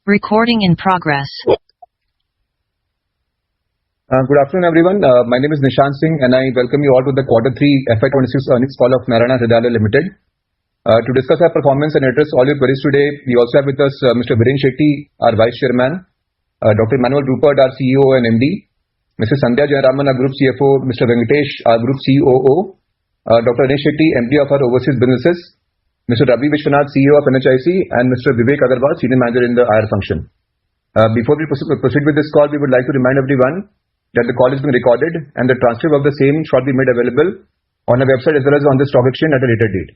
Recording in progress. Good afternoon, everyone. My name is Nishant Singh, and I welcome you all to the Quarter 3 FY2026 earnings call of Narayana Hrudayalaya Limited. To discuss our performance and address all your queries today, we also have with us Mr. Bhinder, our Vice Chairman, Dr. Emmanuel Rupert, our CEO and MD, Mrs. Sandhya Jayaraman, our Group CFO, Mr. Venkatesh, our Group COO, Dr. Anish Shetty, MD of our Overseas Businesses, Mr. Ravi Vishwanath, CEO of NHIC, and Mr. Vivek Agarwal, Senior Manager in the IR function. Before we proceed with this call, we would like to remind everyone that the call is being recorded and the transcript of the same shall be made available on our website as well as on the stock exchange at a later date.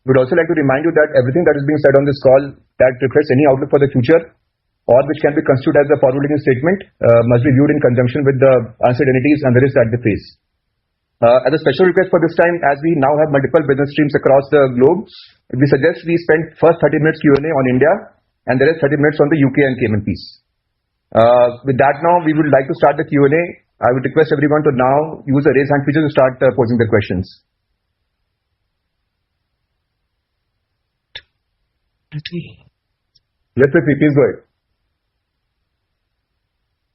We would also like to remind you that everything that is being said on this call that reflects any outlook for the future or which can be construed as a forward-looking statement must be viewed in conjunction with the uncertainties and the risks that they face. As a special request for this time, as we now have multiple business streams across the globe, we suggest we spend first 30 minutes Q&A on India and the rest 30 minutes on the UK and Cayman piece. With that now, we would like to start the Q&A. I would request everyone to now use the raise hand feature to start posing their questions. Yes, please go ahead.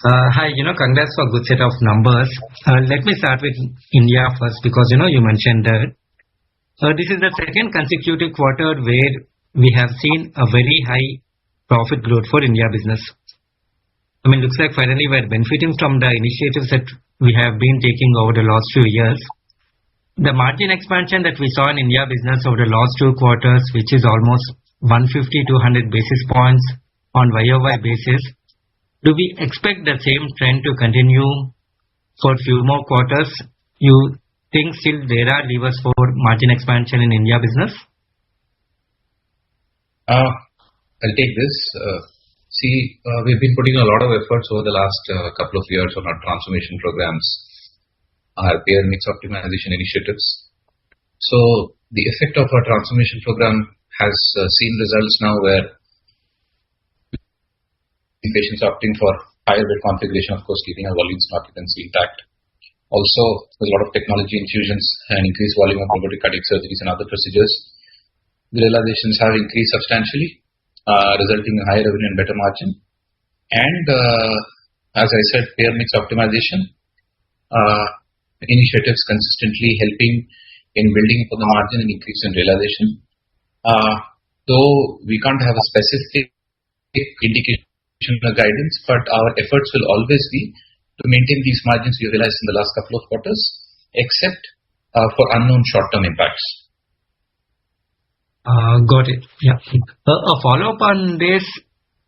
Hi, congrats for a good set of numbers. Let me start with India first because, you mentioned that this is the second consecutive quarter where we have seen a very high profit growth for India business. I mean, looks like finally we're benefiting from the initiatives that we have been taking over the last few years. The margin expansion that we saw in India business over the last 2 quarters, which is almost 150 to 100 basis points on YOY basis, do we expect the same trend to continue for a few more quarters? You think still there are levers for margin expansion in India business? I'll take this. We've been putting a lot of efforts over the last couple of years on our transformation programs, our payer mix optimization initiatives. So the effect of our transformation program has seen results now where patients opting for higher bed configuration, of course, keeping our volumes and occupancy intact. Also, there's a lot of technology infusions and increased volume of robotic cardiac surgeries and other procedures. The realizations have increased substantially, resulting in higher revenue and better margin. And as I said, payer mix optimization initiatives consistently helping in building up on the margin and increase in realization. Though we can't have a specific indication or guidance, but our efforts will always be to maintain these margins we realized in the last couple of quarters, except for unknown short-term impacts. Got it. Yeah. A follow-up on this,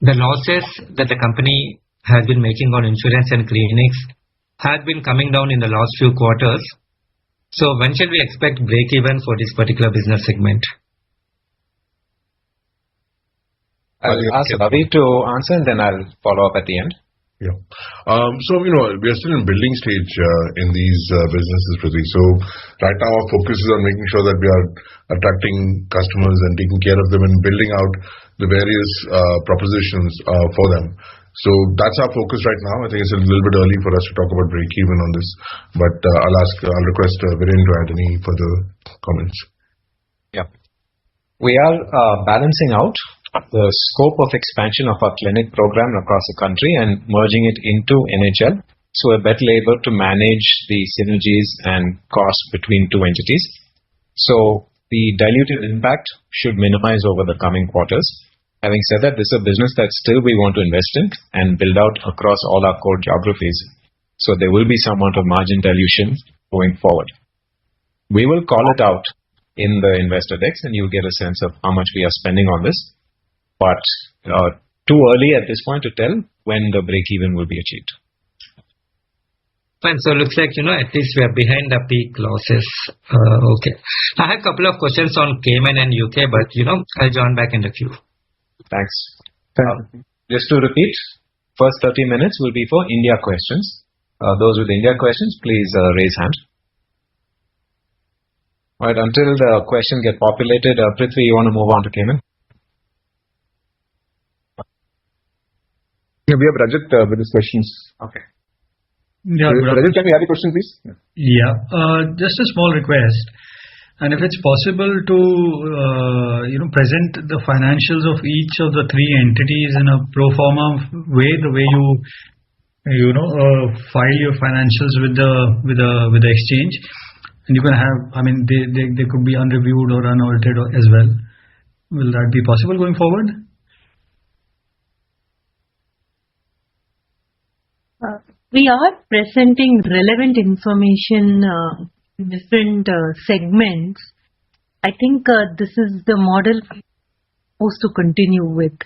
the losses that the company has been making on insurance and clinics had been coming down in the last few quarters. So when shall we expect break-even for this particular business segment? I'll ask Ravi to answer and then I'll follow up at the end. Yeah. We are still in building stage in these businesses, Prithvi. So right now our focus is on making sure that we are attracting customers and taking care of them and building out the various propositions for them. So that's our focus right now. I think it's a little bit early for us to talk about break-even on this, but I'll request Viren to add any further comments. Yeah. We are balancing out the scope of expansion of our clinic program across the country and merging it into NHL, so we're better able to manage the synergies and costs between 2 entities. So the diluted impact should minimize over the coming quarters. Having said that, this is a business that still we want to invest in and build out across all our core geographies. So there will be some amount of margin dilution going forward. We will call it out in the investor decks and you'll get a sense of how much we are spending on this. But too early at this point to tell when the break-even will be achieved. Fine. So it looks like, at least we are behind the peak losses. Okay. I have a couple of questions on Cayman and UK, but, I'll join back in the queue. Thanks. Just to repeat, first 30 minutes will be for India questions. Those with India questions, please raise hand. All right, until the questions get populated, Prithvi, you want to move on to Cayman? Yeah, we have Rajat with his questions. Okay. Yeah, Rajat, can we have your question, please? Yeah. Just a small request. And if it's possible to present the financials of each of the three entities in a pro forma way, the way you file your financials with the exchange, and you can have, they could be unreviewed or unaltered as well. Will that be possible going forward? We are presenting relevant information in different segments. I think this is the model we're supposed to continue with.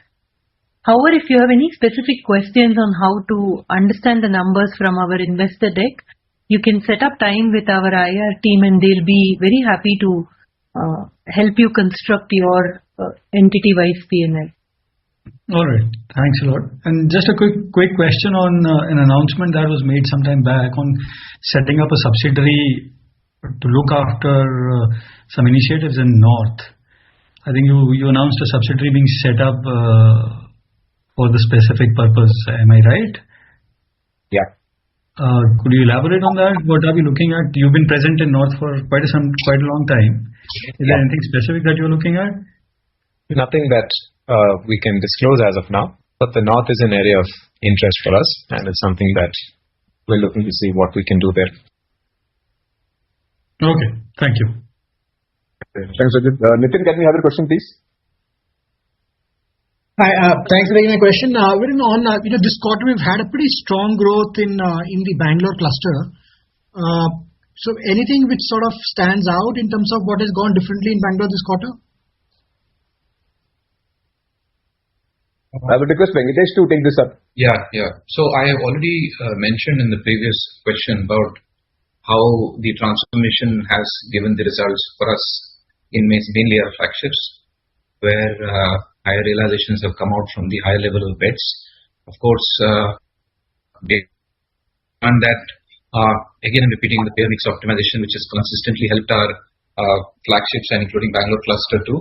However, if you have any specific questions on how to understand the numbers from our investor deck, you can set up time with our IR team and they'll be very happy to help you construct your entity-wise P&L. All right. Thanks a lot. And just a quick question on an announcement that was made some time back on setting up a subsidiary to look after some initiatives in North. I think you announced a subsidiary being set up for the specific purpose. Am I right? Yeah. Could you elaborate on that? What are we looking at? You've been present in North for quite a long time. Is there anything specific that you're looking at? Nothing that we can disclose as of now, but the North is an area of interest for us, and it's something that we're looking to see what we can do there. Okay, thank you. Thanks, Rajat. Nitin, can we have your question, please? Hi, thanks for taking my question. This quarter we've had a pretty strong growth in the Bangalore cluster. So anything which sort of stands out in terms of what has gone differently in Bangalore this quarter? I would request Venkatesh to take this up. Yeah. So I have already mentioned in the previous question about how the transformation has given the results for us in mainly our flagships, where higher realizations have come out from the higher level of beds. Of course, and that again repeating the payer mix optimization, which has consistently helped our flagships and including Bangalore cluster to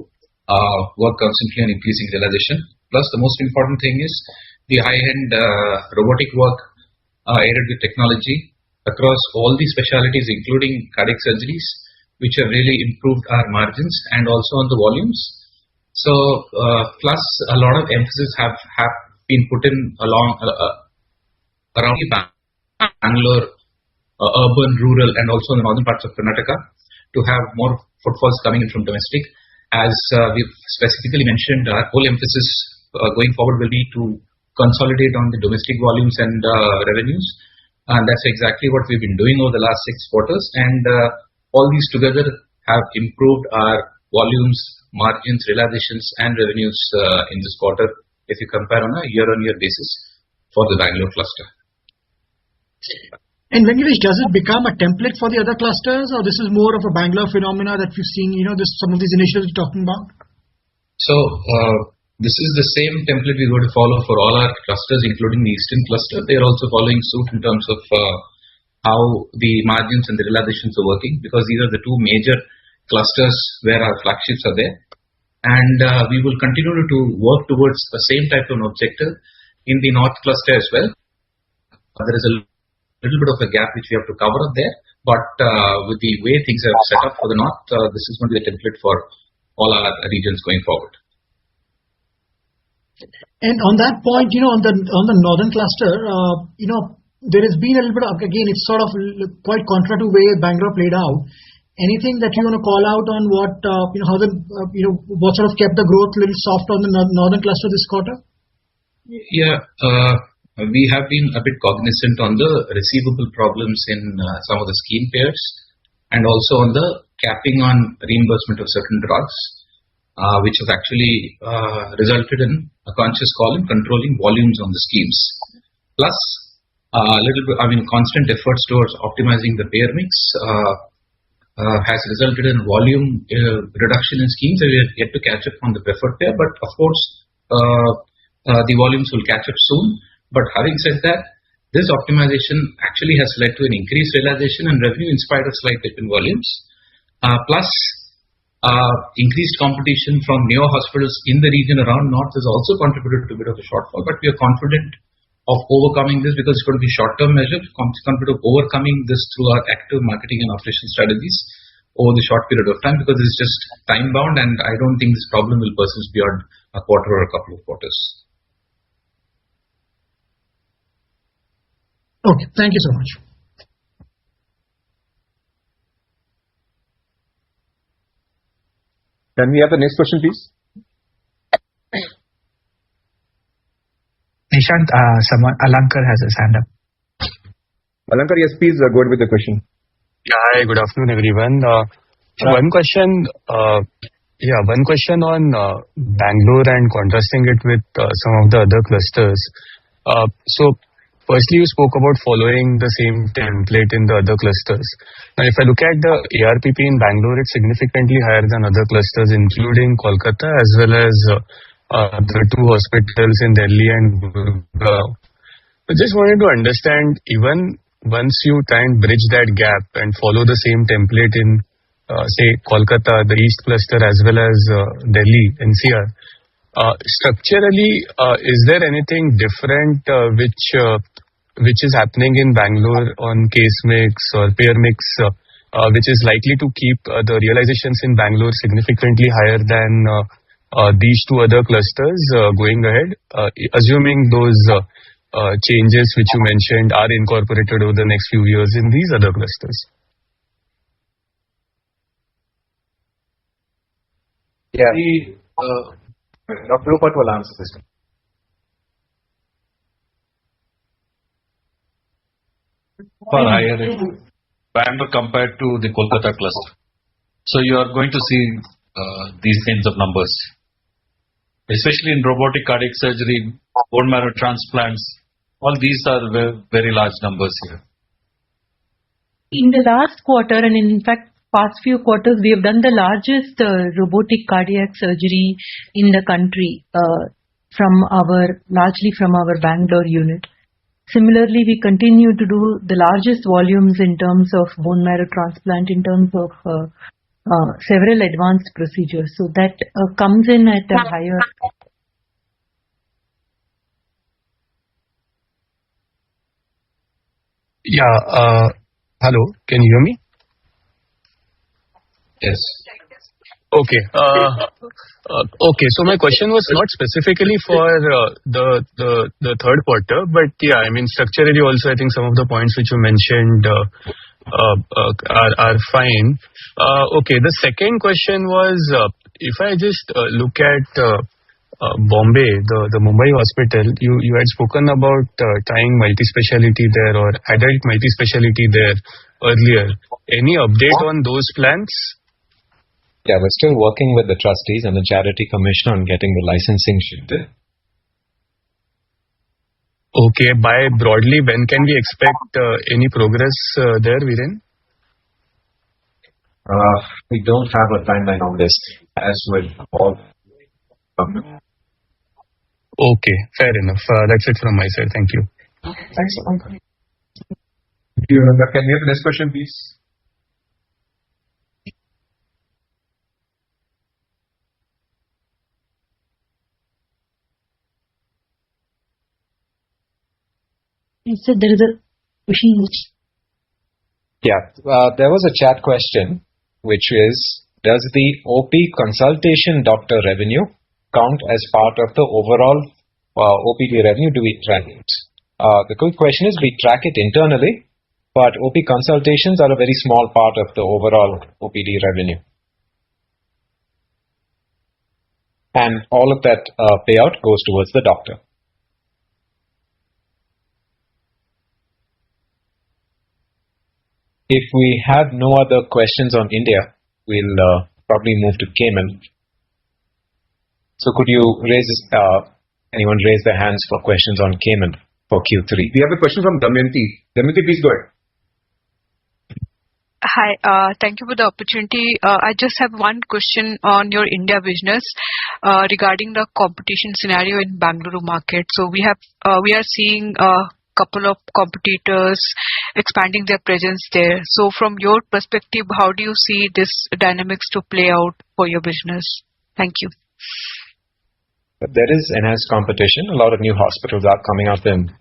work constantly on increasing realization. Plus, the most important thing is the high-end robotic work aided with technology across all the specialties, including cardiac surgeries, which have really improved our margins and also on the volumes. So, plus a lot of emphasis have been put in around Bangalore, urban, rural, and also in the northern parts of Karnataka to have more footfalls coming in from domestic. As we've specifically mentioned, our whole emphasis going forward will be to consolidate on the domestic volumes and revenues, and that's exactly what we've been doing over the last 6 quarters. And all these together have improved our volumes, margins, realizations, and revenues in this quarter if you compare on a year-on-year basis for the Bangalore cluster. And Venkatesh, does it become a template for the other clusters, or this is more of a Bangalore phenomena that we've seen? Some of these initiatives you're talking about. So this is the same template we're going to follow for all our clusters, including the Eastern cluster. They are also following suit in terms of how the margins and the realizations are working, because these are the two major clusters where our flagships are there. And we will continue to work towards the same type of objective in the North cluster as well. There is a little bit of a gap which we have to cover up there, but with the way things are set up for the North, this is going to be the template for all our regions going forward. And on that point, on the northern cluster, there has been a little bit of, again, it's sort of quite contra to way Bangalore played out. Anything that you want to call out on what what sort of kept the growth a little soft on the northern cluster this quarter? Yeah, we have been a bit cognizant on the receivable problems in some of the scheme payers, and also on the capping on reimbursement of certain drugs, which has actually resulted in a conscious call in controlling volumes on the schemes. Plus, a little bit, constant efforts towards optimizing the payer mix has resulted in volume reduction in schemes. We are yet to catch up on the preferred payer, but of course, the volumes will catch up soon. But having said that, this optimization actually has led to an increased realization and revenue in spite of slight dip in volumes. Plus, increased competition from newer hospitals in the region around North has also contributed to a bit of a shortfall. But we are confident of overcoming this because it's going to be short-term measure. Confident of overcoming this through our active marketing and operation strategies over the short period of time, because it's just time bound, and I don't think this problem will persist beyond a quarter or a couple of quarters. Okay, thank you so much. Can we have the next question, please? Nishant, someone, Alankar has his hand up. Alankar, yes, please go ahead with the question. Hi, good afternoon, everyone. One question on Bangalore and contrasting it with some of the other clusters. So, firstly, you spoke about following the same template in the other clusters. Now, if I look at the ARPP in Bangalore, it's significantly higher than other clusters, including Kolkata, as well as the two hospitals in Delhi and Gurgaon. I just wanted to understand, even once you try and bridge that gap and follow the same template in, say, Kolkata, the East cluster, as well as Delhi, NCR, structurally, is there anything different which is happening in Bangalore on case mix or payer mix, which is likely to keep the realizations in Bangalore significantly higher than these two other clusters going ahead, assuming those changes which you mentioned are incorporated over the next few years in these other clusters? Yeah. Dr. Rupert will answer this one. For higher Bangalore compared to the Kolkata cluster. So you are going to see these kinds of numbers, especially in robotic cardiac surgery, bone marrow transplants. All these are very large numbers here. In the last quarter, and in fact, past few quarters, we have done the largest robotic cardiac surgery in the country, largely from our Bangalore unit. Similarly, we continue to do the largest volumes in terms of bone marrow transplant, in terms of several advanced procedures. So that comes in at a higher. Yeah. Hello, can you hear me? Yes. Okay. Okay. So my question was not specifically for the third quarter, but yeah, I mean structurally also, I think some of the points which you mentioned are fine. Okay. The second question was, if I just look at Bombay, the Mumbai hospital, you had spoken about trying multi-speciality there or adult multi-speciality there earlier. Any update on those plans? Yeah, we're still working with the trustees and the charity commission on getting the licensing shifted. Okay, by broadly, when can we expect any progress there, Viren? We don't have a timeline on this, as with all. Okay, fair enough. That's it from my side. Thank you. Thanks, Alankar. Can we have the next question, please? You said there is a question. Yeah, there was a chat question, which is, does the OP consultation doctor revenue count as part of the overall OPD revenue? Do we track it? The good question is, we track it internally, but OP consultations are a very small part of the overall OPD revenue. And all of that payout goes towards the doctor. If we have no other questions on India, we'll probably move to Cayman. So could you anyone raise their hands for questions on Cayman for Q3? We have a question from Damayanti. Damayanti, please go ahead. Hi, thank you for the opportunity. I just have one question on your India business regarding the competition scenario in Bangalore market. So we are seeing a couple of competitors expanding their presence there. So from your perspective, how do you see this dynamics to play out for your business? Thank you. There is enhanced competition. A lot of new hospitals are coming up in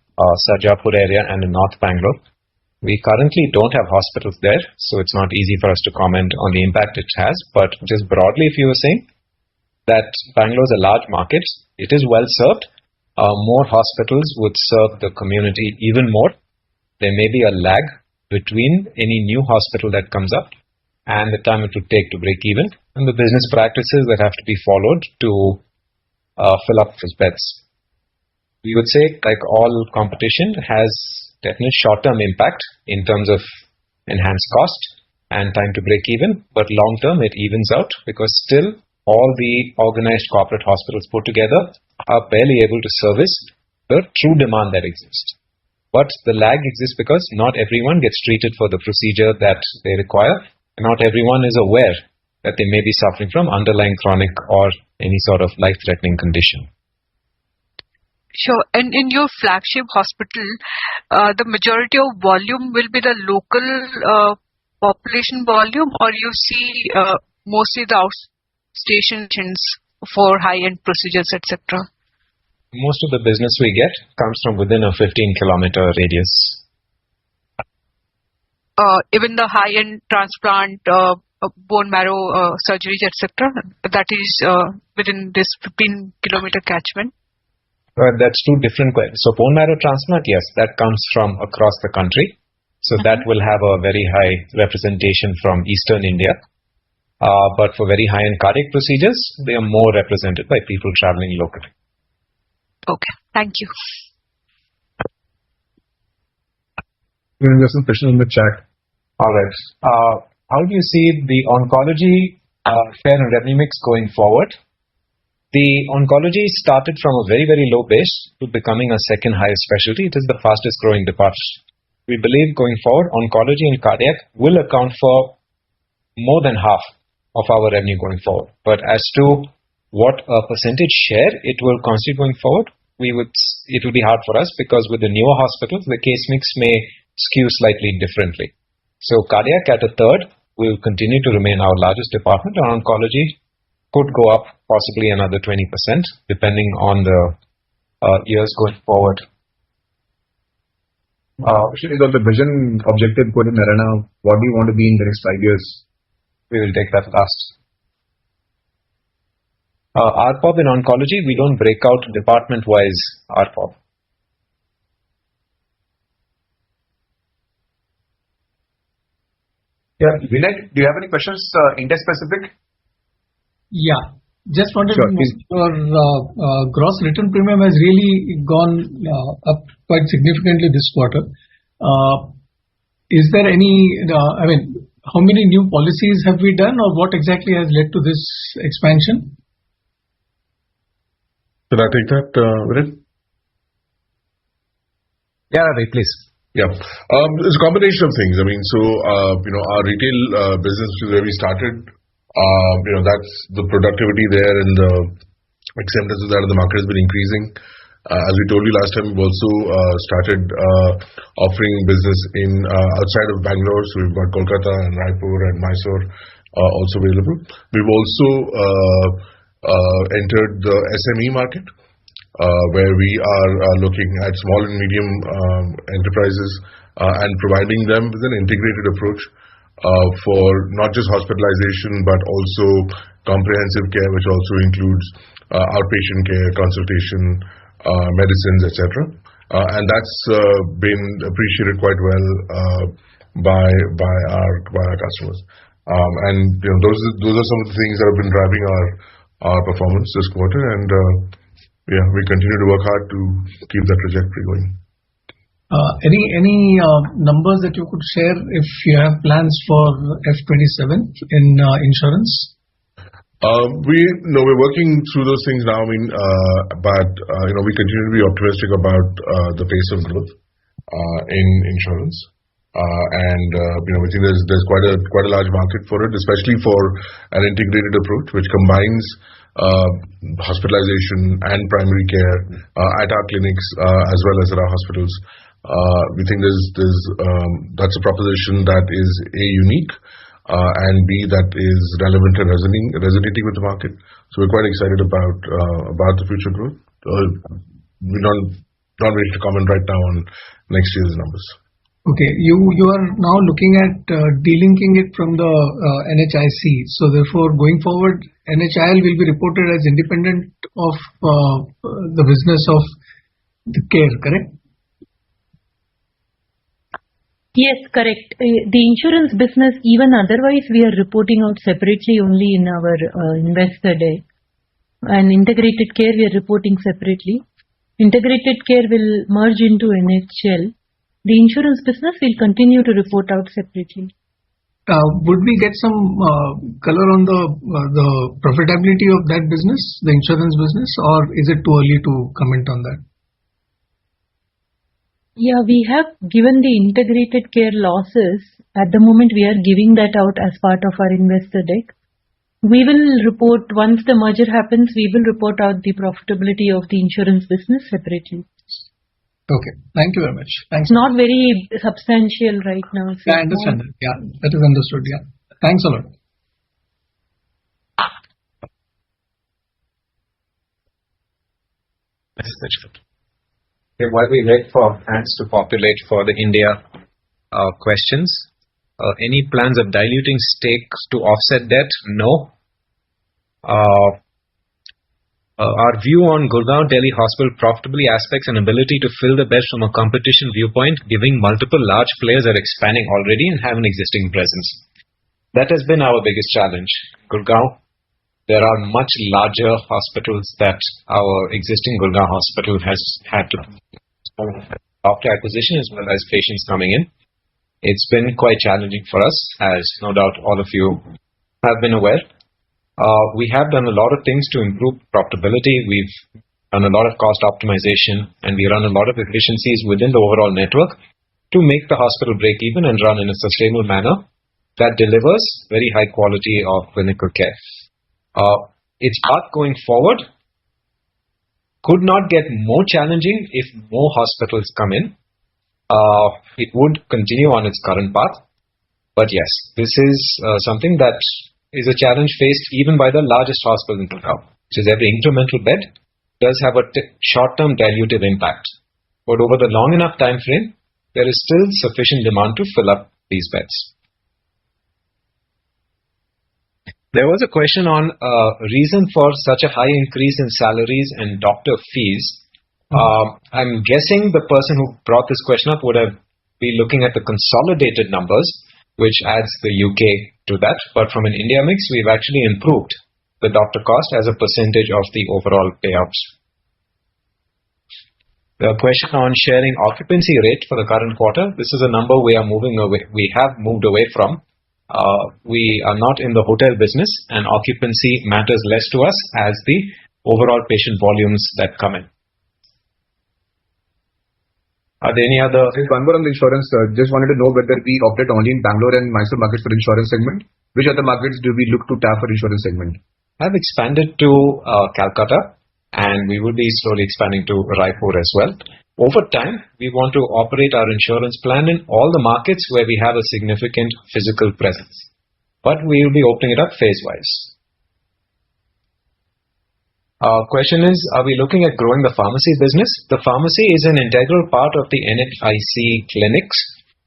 Sarjapur area and in North Bangalore. We currently don't have hospitals there, so it's not easy for us to comment on the impact it has. But just broadly, if you were saying that Bangalore is a large market, it is well served. More hospitals would serve the community even more. There may be a lag between any new hospital that comes up and the time it would take to break even, and the business practices that have to be followed to fill up those beds. We would say, like all competition, has definite short-term impact in terms of enhanced cost and time to break even, but long-term it evens out because still all the organized corporate hospitals put together are barely able to service the true demand that exists. But the lag exists because not everyone gets treated for the procedure that they require. Not everyone is aware that they may be suffering from underlying chronic or any sort of life-threatening condition. Sure. And in your flagship hospital, the majority of volume will be the local population volume, or you see mostly the outstations for high-end procedures, etc.? Most of the business we get comes from within a 15-kilometer radius. Even the high-end transplant, bone marrow surgeries, etc., that is within this 15-kilometer catchment? That's two different questions. So bone marrow transplant, yes, that comes from across the country. So that will have a very high representation from Eastern India. But for very high-end cardiac procedures, they are more represented by people traveling locally. Okay, thank you. There's some question in the chat. All right. How do you see the oncology share and revenue mix going forward? The oncology started from a very, very low base to becoming a second highest specialty. It is the fastest growing department. We believe going forward, oncology and cardiac will account for more than half of our revenue going forward. But as to what a percentage share it will constitute going forward, it will be hard for us because with the newer hospitals, the case mix may skew slightly differently. So cardiac at a third will continue to remain our largest department, and oncology could go up possibly another 20% depending on the years going forward. Question is on the vision objective put in Narayana. What do you want to be in the next 5 years? We will take that last. RPOB in oncology, we don't break out department-wise RPOB. Yeah, Vinay, do you have any questions India-specific? Yeah, just wanted to know your gross written premium has really gone up quite significantly this quarter. Is there any, how many new policies have we done, or what exactly has led to this expansion? Should I take that, Vinay? Yeah, Ravi, please. Yeah, it's a combination of things. Our retail business is where we started. That's the productivity there and the acceptance of that in the market has been increasing. As we told you last time, we've also started offering business in outside of Bangalore. So we've got Kolkata and Raipur and Mysore also available. We've also entered the SME market, where we are looking at small and medium enterprises and providing them with an integrated approach for not just hospitalization but also comprehensive care, which also includes outpatient care, consultation, medicines, etc. And that's been appreciated quite well by our customers. Those are some of the things that have been driving our performance this quarter, and we continue to work hard to keep that trajectory going. Any numbers that you could share if you have plans for F27 in insurance? We're working through those things now. But we continue to be optimistic about the pace of growth in insurance, and we think there's quite a large market for it, especially for an integrated approach which combines hospitalization and primary care at our clinics as well as at our hospitals. We think that's a proposition that is unique and B, that is relevant and resonating with the market. So we're quite excited about the future growth. We're not ready to comment right now on next year's numbers. Okay, you are now looking at delinking it from the NHIC. So therefore, going forward, NHIL will be reported as independent of the business of the care, correct? Yes, correct. The insurance business, even otherwise, we are reporting out separately only in our investor day. And integrated care, we are reporting separately. Integrated care will merge into NHL. The insurance business will continue to report out separately. Would we get some color on the profitability of that business, the insurance business, or is it too early to comment on that? Yeah, we have given the integrated care losses. At the moment, we are giving that out as part of our investor deck. We will report, once the merger happens, we will report out the profitability of the insurance business separately. Okay, thank you very much. Thanks. It's not very substantial right now. So yeah, I understand that. Yeah, that is understood. Yeah, thanks a lot. Okay, while we wait for hands to populate for the India questions, any plans of diluting stakes to offset debt? No. Our view on Gurgaon Delhi Hospital profitability aspects and ability to fill the beds from a competition viewpoint, giving multiple large players are expanding already and have an existing presence. That has been our biggest challenge. Gurgaon, there are much larger hospitals that our existing Gurgaon hospital has had to after acquisition as well as patients coming in. It's been quite challenging for us, as no doubt all of you have been aware. We have done a lot of things to improve profitability. We've done a lot of cost optimization, and we run a lot of efficiencies within the overall network to make the hospital break even and run in a sustainable manner that delivers very high quality of clinical care. Its path going forward could not get more challenging if more hospitals come in. It would continue on its current path. But yes, this is something that is a challenge faced even by the largest hospital in Gurgaon, which is every incremental bed does have a short-term dilutive impact. But over the long enough time frame, there is still sufficient demand to fill up these beds. There was a question on reason for such a high increase in salaries and doctor fees. I'm guessing the person who brought this question up would have been looking at the consolidated numbers, which adds the UK to that. But from an India mix, we've actually improved the doctor cost as a percentage of the overall payouts. The question on sharing occupancy rate for the current quarter, this is a number we have moved away from. We are not in the hotel business, and occupancy matters less to us as the overall patient volumes that come in. Are there any other? One more on the insurance. Just wanted to know whether we operate only in Bangalore and Mysore markets for the insurance segment. Which other markets do we look to tap for insurance segment? I've expanded to Calcutta, and we will be slowly expanding to Raipur as well. Over time, we want to operate our insurance plan in all the markets where we have a significant physical presence. But we will be opening it up phase-wise. Question is, are we looking at growing the pharmacy business? The pharmacy is an integral part of the NHIC clinics.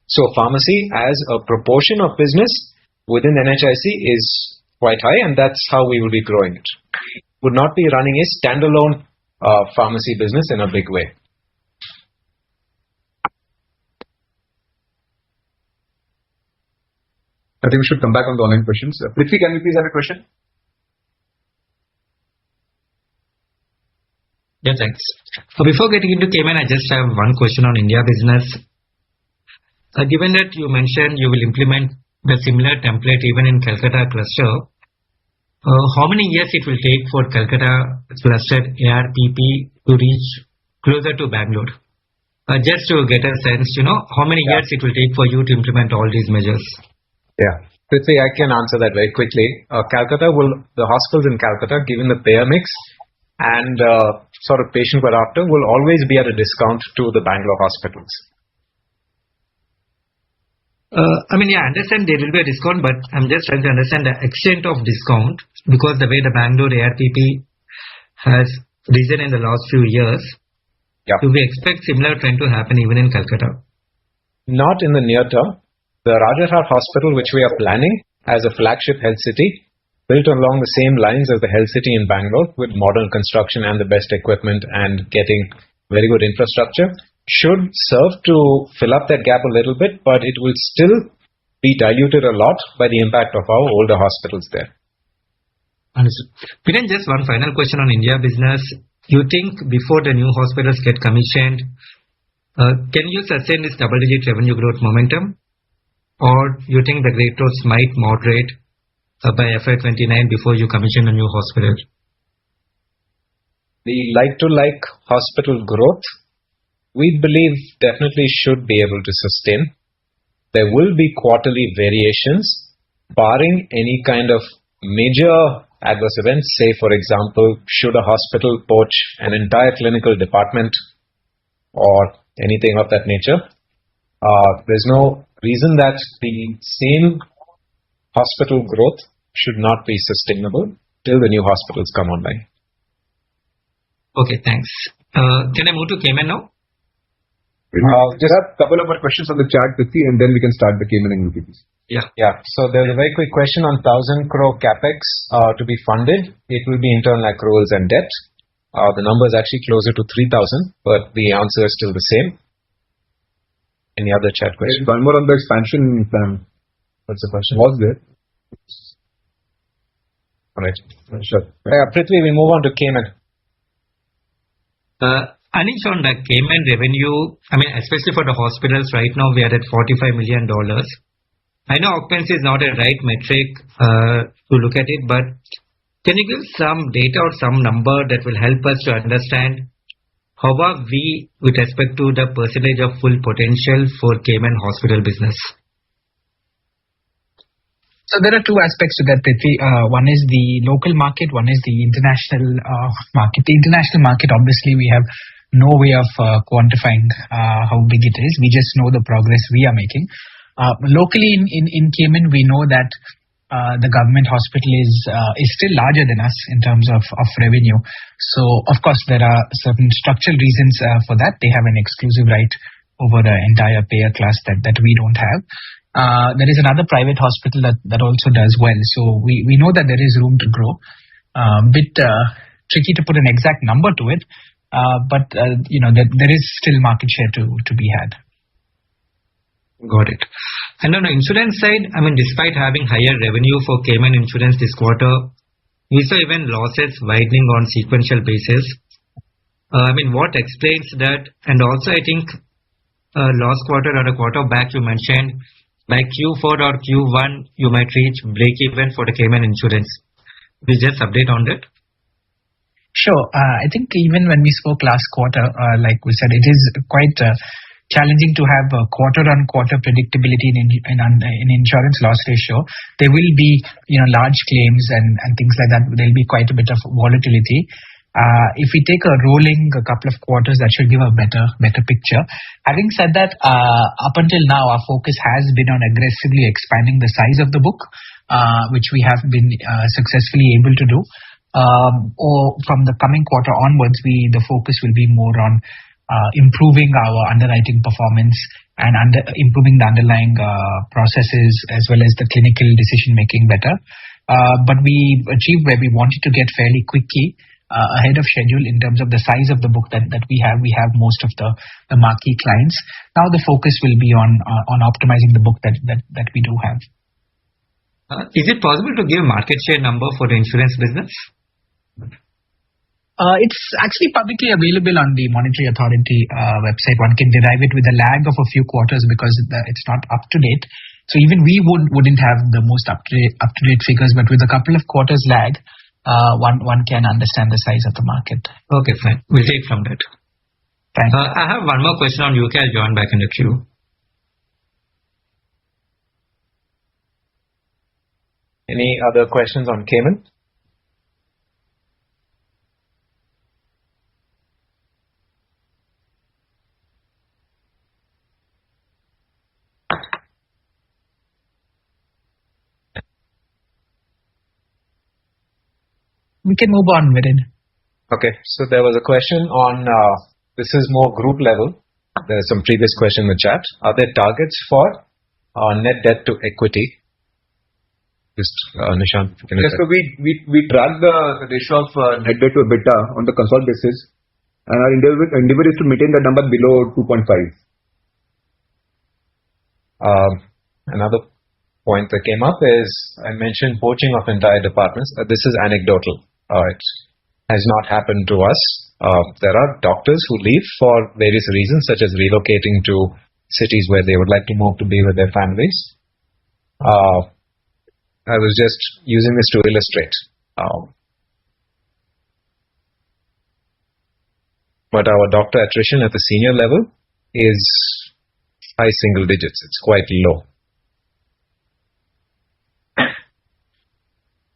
So pharmacy as a proportion of business within NHIC is quite high, and that's how we will be growing it. Would not be running a standalone pharmacy business in a big way. I think we should come back on the online questions. Prithvi, can we please have a question? Yeah, thanks. Before getting into Cayman, I just have one question on India business. Given that you mentioned you will implement the similar template even in Calcutta cluster, how many years it will take for Calcutta cluster ARPP to reach closer to Bangalore? Just to get a sense, how many years it will take for you to implement all these measures? Yeah, Prithvi, I can answer that very quickly. The hospitals in Calcutta, given the payer mix and sort of patient per doctor, will always be at a discount to the Bangalore hospitals. I understand there will be a discount, but I'm just trying to understand the extent of discount, because the way the Bangalore ARPP has risen in the last few years, do we expect similar trend to happen even in Calcutta? Not in the near term. The Rajasthan Hospital, which we are planning as a flagship health city, built along the same lines as the health city in Bangalore, with modern construction and the best equipment and getting very good infrastructure, should serve to fill up that gap a little bit, but it will still be diluted a lot by the impact of our older hospitals there. Understood. Bhinder, just one final question on India business. You think before the new hospitals get commissioned, can you sustain this double-digit revenue growth momentum? Or you think the growth might moderate by FY29 before you commission a new hospital? The like-to-like hospital growth, we believe definitely should be able to sustain. There will be quarterly variations, barring any kind of major adverse events. Say, for example, should a hospital poach an entire clinical department or anything of that nature, there's no reason that the same hospital growth should not be sustainable till the new hospitals come online. Okay, thanks. Can I move to Cayman now? Just a couple of more questions on the chat, Prithvi, and then we can start the Cayman and UPPs. Yeah. So there's a very quick question on 1,000 crore capex to be funded. It will be internal accruals and debt. The number is actually closer to 3,000, but the answer is still the same. Any other chat question? One more on the expansion plan. What's the question? Was there? All right. Sure. Prithvi, we move on to Cayman. Anish, on the Cayman revenue, especially for the hospitals, right now we are at $45 million. I know occupancy is not a right metric to look at it, but can you give some data or some number that will help us to understand how are we with respect to the percentage of full potential for Cayman hospital business? So there are two aspects to that, Prithvi. One is the local market, one is the international market. The international market, obviously, we have no way of quantifying how big it is. We just know the progress we are making. Locally in Cayman, we know that the government hospital is still larger than us in terms of revenue. So, of course, there are certain structural reasons for that. They have an exclusive right over the entire payer class that we don't have. There is another private hospital that also does well. So we know that there is room to grow. Bit tricky to put an exact number to it, but there is still market share to be had. Got it. And on the insurance side, despite having higher revenue for Cayman Insurance this quarter, we saw even losses widening on sequential basis. What explains that? And also, I think last quarter or a quarter back, you mentioned by Q4 or Q1, you might reach break-even for the Cayman Insurance. Will you just update on that? Sure. I think even when we spoke last quarter, like we said, it is quite challenging to have a quarter-on-quarter predictability in insurance loss ratio. There will be large claims and things like that. There will be quite a bit of volatility. If we take a rolling a couple of quarters, that should give a better picture. Having said that, up until now, our focus has been on aggressively expanding the size of the book, which we have been successfully able to do. Or from the coming quarter onwards, the focus will be more on improving our underwriting performance and improving the underlying processes as well as the clinical decision making better. But we achieved where we wanted to get fairly quickly, ahead of schedule in terms of the size of the book that we have. We have most of the marquee clients. Now the focus will be on optimizing the book that we do have. Is it possible to give market share number for the insurance business? It's actually publicly available on the Monetary Authority website. One can derive it with a lag of a few quarters because it's not up to date. So even we wouldn't have the most up to date figures, but with a couple of quarters lag, one can understand the size of the market. Okay, fine. We'll take from that. Thanks. I have one more question on UK. I'll join back in the queue. Any other questions on Cayman? We can move on, Viren. Okay, so there was a question on, this is more group level. There's some previous question in the chat. Are there targets for net debt to equity? Just Nishant. Yes, so we track the ratio of net debt to EBITDA on the consolidated basis, and our endeavor is to maintain that number below 2.5. Another point that came up is I mentioned poaching of entire departments. This is anecdotal. It has not happened to us. There are doctors who leave for various reasons, such as relocating to cities where they would like to move to be with their families. I was just using this to illustrate. But our doctor attrition at the senior level is high single digits. It's quite low.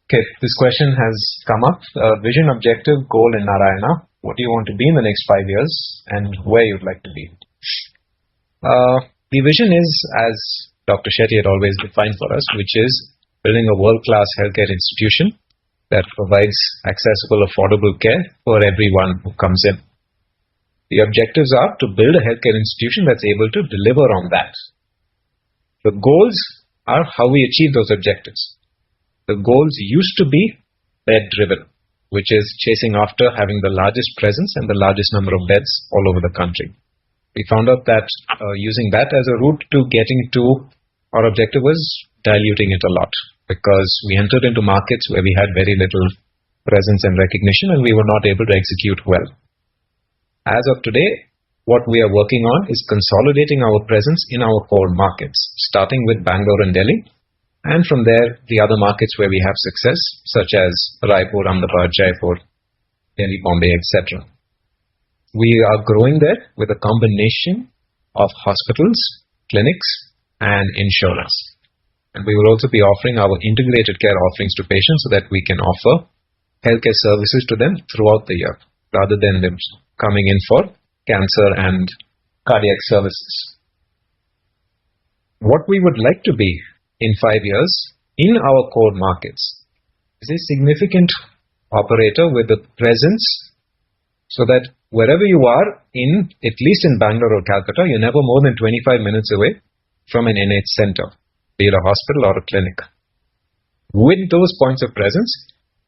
Okay, this question has come up. Vision, objective, goal in Narayana. What do you want to be in the next 5 years and where you'd like to be? The vision is, as Dr. Shetty had always defined for us, which is building a world-class healthcare institution that provides accessible, affordable care for everyone who comes in. The objectives are to build a healthcare institution that's able to deliver on that. The goals are how we achieve those objectives. The goals used to be bed-driven, which is chasing after having the largest presence and the largest number of beds all over the country. We found out that using that as a route to getting to our objective was diluting it a lot, because we entered into markets where we had very little presence and recognition, and we were not able to execute well. As of today, what we are working on is consolidating our presence in our core markets, starting with Bangalore and Delhi, and from there, the other markets where we have success, such as Raipur, Ahmedabad, Jaipur, Delhi, Bombay, etc. We are growing there with a combination of hospitals, clinics, and insurance. And we will also be offering our integrated care offerings to patients so that we can offer healthcare services to them throughout the year, rather than them coming in for cancer and cardiac services. What we would like to be in 5 years in our core markets is a significant operator with a presence so that wherever you are in, at least in Bangalore or Calcutta, you're never more than 25 minutes away from an NH center, be it a hospital or a clinic. With those points of presence,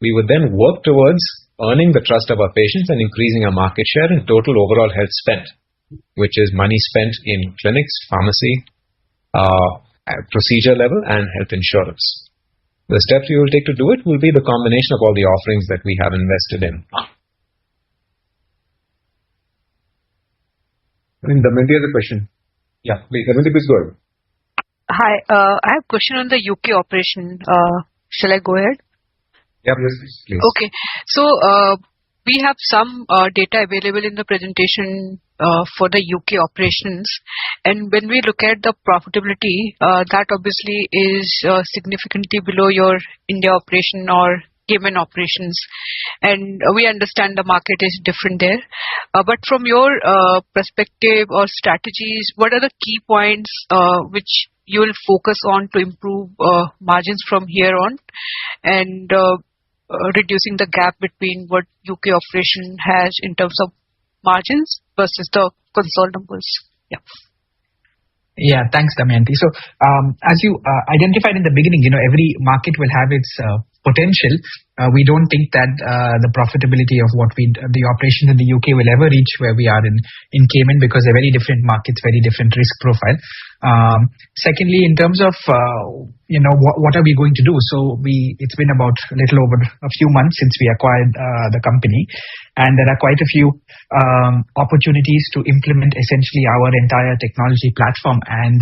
we would then work towards earning the trust of our patients and increasing our market share in total overall health spent, which is money spent in clinics, pharmacy, procedure level, and health insurance. The steps we will take to do it will be the combination of all the offerings that we have invested in. Damayanti has a question. Yeah, please. Damayanti, please go ahead. Hi, I have a question on the UK operation. Shall I go ahead? Yes, please. Okay. So, we have some data available in the presentation for the UK operations. And when we look at the profitability, that obviously is significantly below your India operation or Cayman operations. And we understand the market is different there. But from your perspective or strategies, what are the key points which you will focus on to improve margins from here on, and reducing the gap between what UK operation has in terms of margins versus the consolidated numbers? Yeah. Yeah, thanks, Damayanti. So, as you identified in the beginning, every market will have its potential. We don't think that the profitability of the operations in the UK will ever reach where we are in Cayman, because they're very different markets, very different risk profile. Secondly, in terms of what are we going to do? So it's been about a little over a few months since we acquired the company, and there are quite a few opportunities to implement essentially our entire technology platform and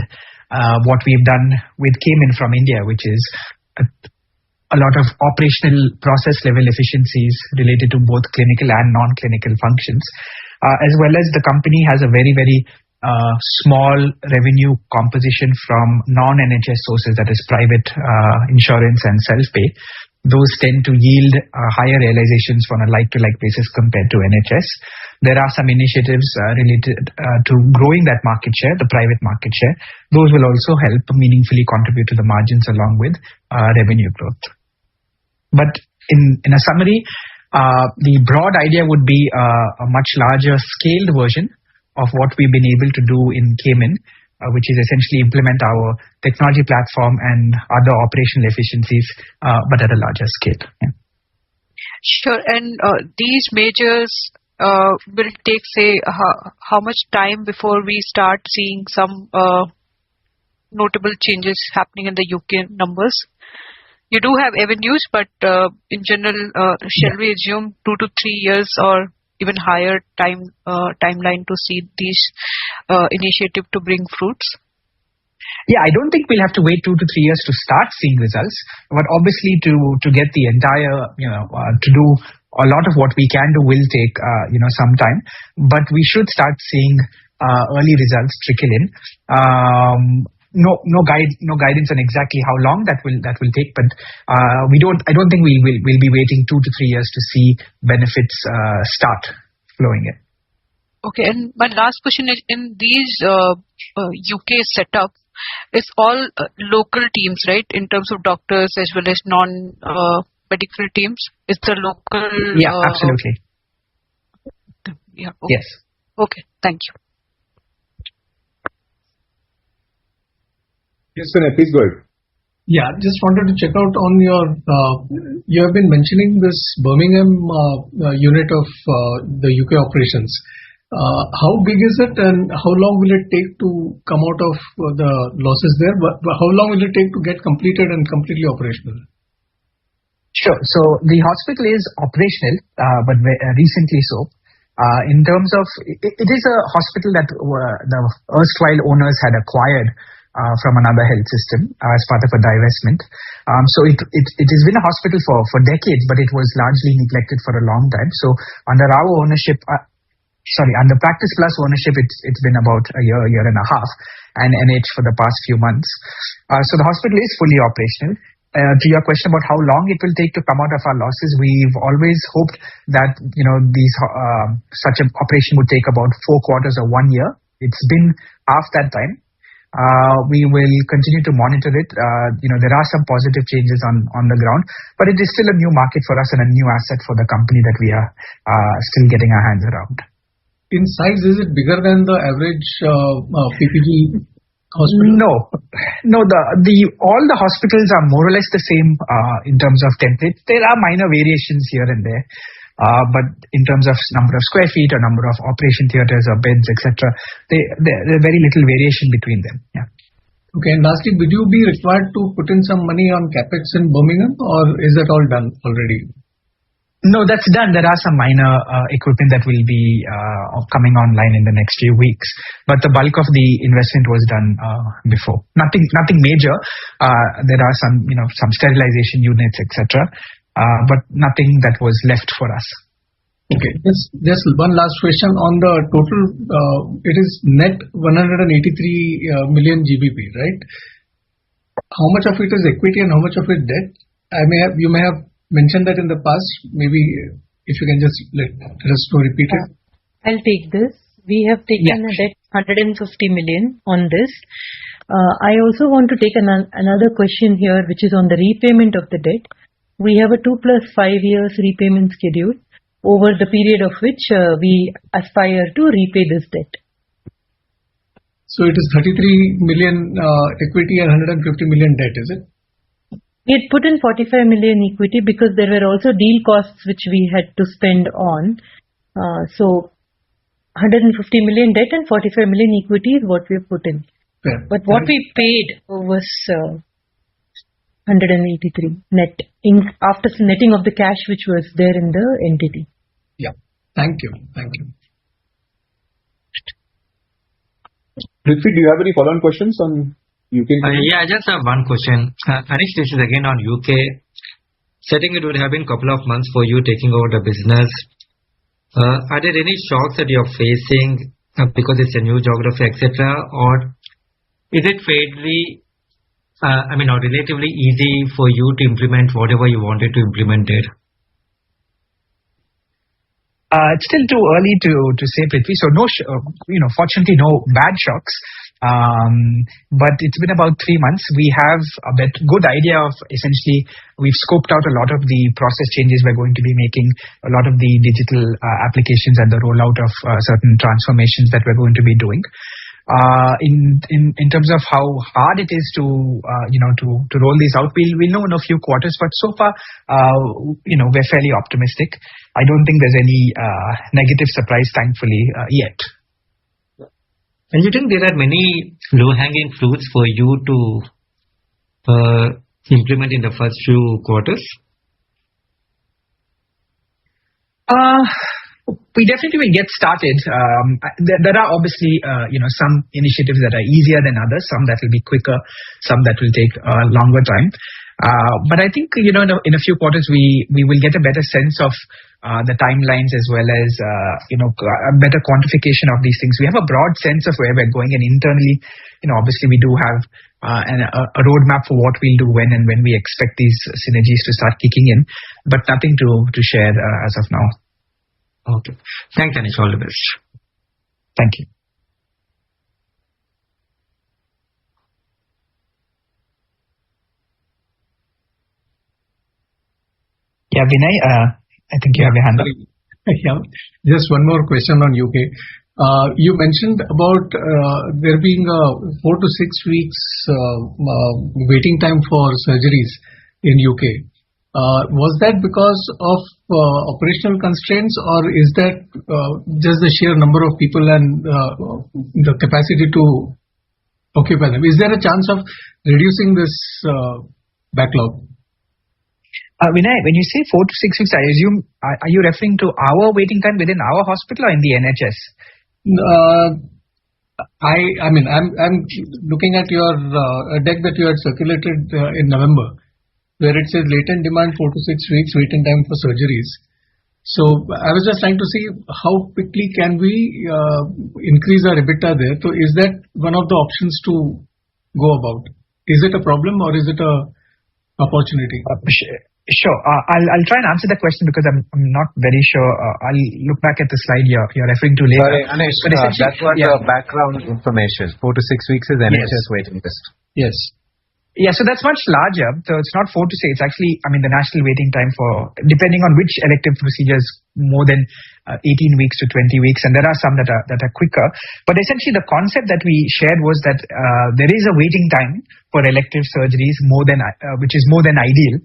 what we've done with Cayman from India, which is a lot of operational process level efficiencies related to both clinical and non-clinical functions, as well as the company has a very, very small revenue composition from non-NHS sources, that is private insurance and self-pay. Those tend to yield higher realizations on a like-to-like basis compared to NHS. There are some initiatives related to growing that market share, the private market share. Those will also help meaningfully contribute to the margins along with revenue growth. But in a summary, the broad idea would be a much larger scaled version of what we've been able to do in Cayman, which is essentially implement our technology platform and other operational efficiencies, but at a larger scale. Yeah. Sure. And these measures will take, say, how much time before we start seeing some notable changes happening in the UK numbers? You do have avenues, but in general, shall we assume 2 to 3 years or even higher timeline to see these initiative to bring fruits? Yeah, I don't think we'll have to wait 2 to 3 years to start seeing results, but obviously to get the entire, to do a lot of what we can do will take, some time, but we should start seeing early results trickle in. No guidance on exactly how long that will take, but I don't think we'll be waiting 2 to 3 years to see benefits start flowing in. Okay, and my last question is, in these UK setup, it's all local teams, right? In terms of doctors as well as non-medical teams, it's the local. Yeah, absolutely. Yeah. Okay. Yes. Okay. Thank you. Yes, Vinay, please go ahead. Yeah, just wanted to check out on your, you have been mentioning this Birmingham unit of the UK operations. How big is it and how long will it take to come out of the losses there? How long will it take to get completed and completely operational? Sure. So the hospital is operational, but recently so. In terms of, it is a hospital that the erstwhile owners had acquired from another health system as part of a divestment. So it has been a hospital for decades, but it was largely neglected for a long time. So under our ownership, under Practice Plus ownership, it's been about a year and a half, and NH for the past few months. So the hospital is fully operational. To your question about how long it will take to come out of our losses, we've always hoped that such an operation would take about 4 quarters or 1 year. It's been half that time. We will continue to monitor it. There are some positive changes on the ground, but it is still a new market for us and a new asset for the company that we are still getting our hands around. In size, is it bigger than the average PPG hospital? No. All the hospitals are more or less the same in terms of templates. There are minor variations here and there, but in terms of number of square feet or number of operation theaters or beds, etc., there very little variation between them. Yeah. Okay. And lastly, would you be required to put in some money on capex in Birmingham, or is that all done already? No, that's done. There are some minor equipment that will be coming online in the next few weeks, but the bulk of the investment was done before. Nothing major. There are some sterilization units, etc., but nothing that was left for us. Okay. Just one last question on the total. It is net 183 million GBP, right? How much of it is equity and how much of it debt? You may have mentioned that in the past. Maybe if you can just let us repeat it. I'll take this. We have taken a debt 150 million on this. I also want to take another question here, which is on the repayment of the debt. We have a 2 + 5 years repayment schedule, over the period of which we aspire to repay this debt. So it is 33 million equity and 150 million debt, is it? We had put in 45 million equity because there were also deal costs which we had to spend on. So 150 million debt and 45 million equity is what we have put in. Fair. But what we paid was 183 net, after netting of the cash which was there in the entity. Yeah. Thank you. Prithvi, do you have any follow-on questions on UK? I just have one question. Anish, this is again on UK. Setting it would have been a couple of months for you taking over the business. Are there any shocks that you're facing because it's a new geography, etc., or is it fairly, or relatively easy for you to implement whatever you wanted to implement there? It's still too early to say, Prithvi. So fortunately, no bad shocks. But it's been about 3 months. We have a good idea of essentially, we've scoped out a lot of the process changes we're going to be making, a lot of the digital applications and the rollout of certain transformations that we're going to be doing. In terms of how hard it is to roll these out, we'll know in a few quarters. But so far, we're fairly optimistic. I don't think there's any negative surprise, thankfully, yet. And you think there are many low-hanging fruits for you to implement in the first few quarters? We definitely will get started. There are obviously, some initiatives that are easier than others, some that will be quicker, some that will take a longer time. But I think, in a few quarters, we will get a better sense of the timelines as well as, a better quantification of these things. We have a broad sense of where we're going, and internally, obviously we do have a roadmap for what we'll do when we expect these synergies to start kicking in, but nothing to share as of now. Okay. Thanks, Anish. All the best. Thank you. Yeah, Vinay, I think you have your hand up. Yeah, just one more question on UK. You mentioned about there being a 4 to 6 weeks waiting time for surgeries in UK. Was that because of operational constraints, or is that just the sheer number of people and the capacity to occupy them? Is there a chance of reducing this backlog? Vinay, when you say 4 to 6 weeks, I assume, are you referring to our waiting time within our hospital or in the NHS? I'm looking at your deck that you had circulated in November, where it says latent demand 4 to 6 weeks waiting time for surgeries. So I was just trying to see how quickly can we increase our EBITDA there. So is that one of the options to go about? Is it a problem or is it a opportunity? Sure. I'll try and answer that question because I'm not very sure. I'll look back at the slide you're referring to later. Sorry, Anish, that was the background information. 4 to 6 weeks is NHS waiting list. Yes. Yeah, so that's much larger. So it's not 4 to 6. It's actually, the national waiting time for, depending on which elective procedures, more than 18 weeks to 20 weeks. And there are some that are quicker. But essentially the concept that we shared was that there is a waiting time for elective surgeries which is more than ideal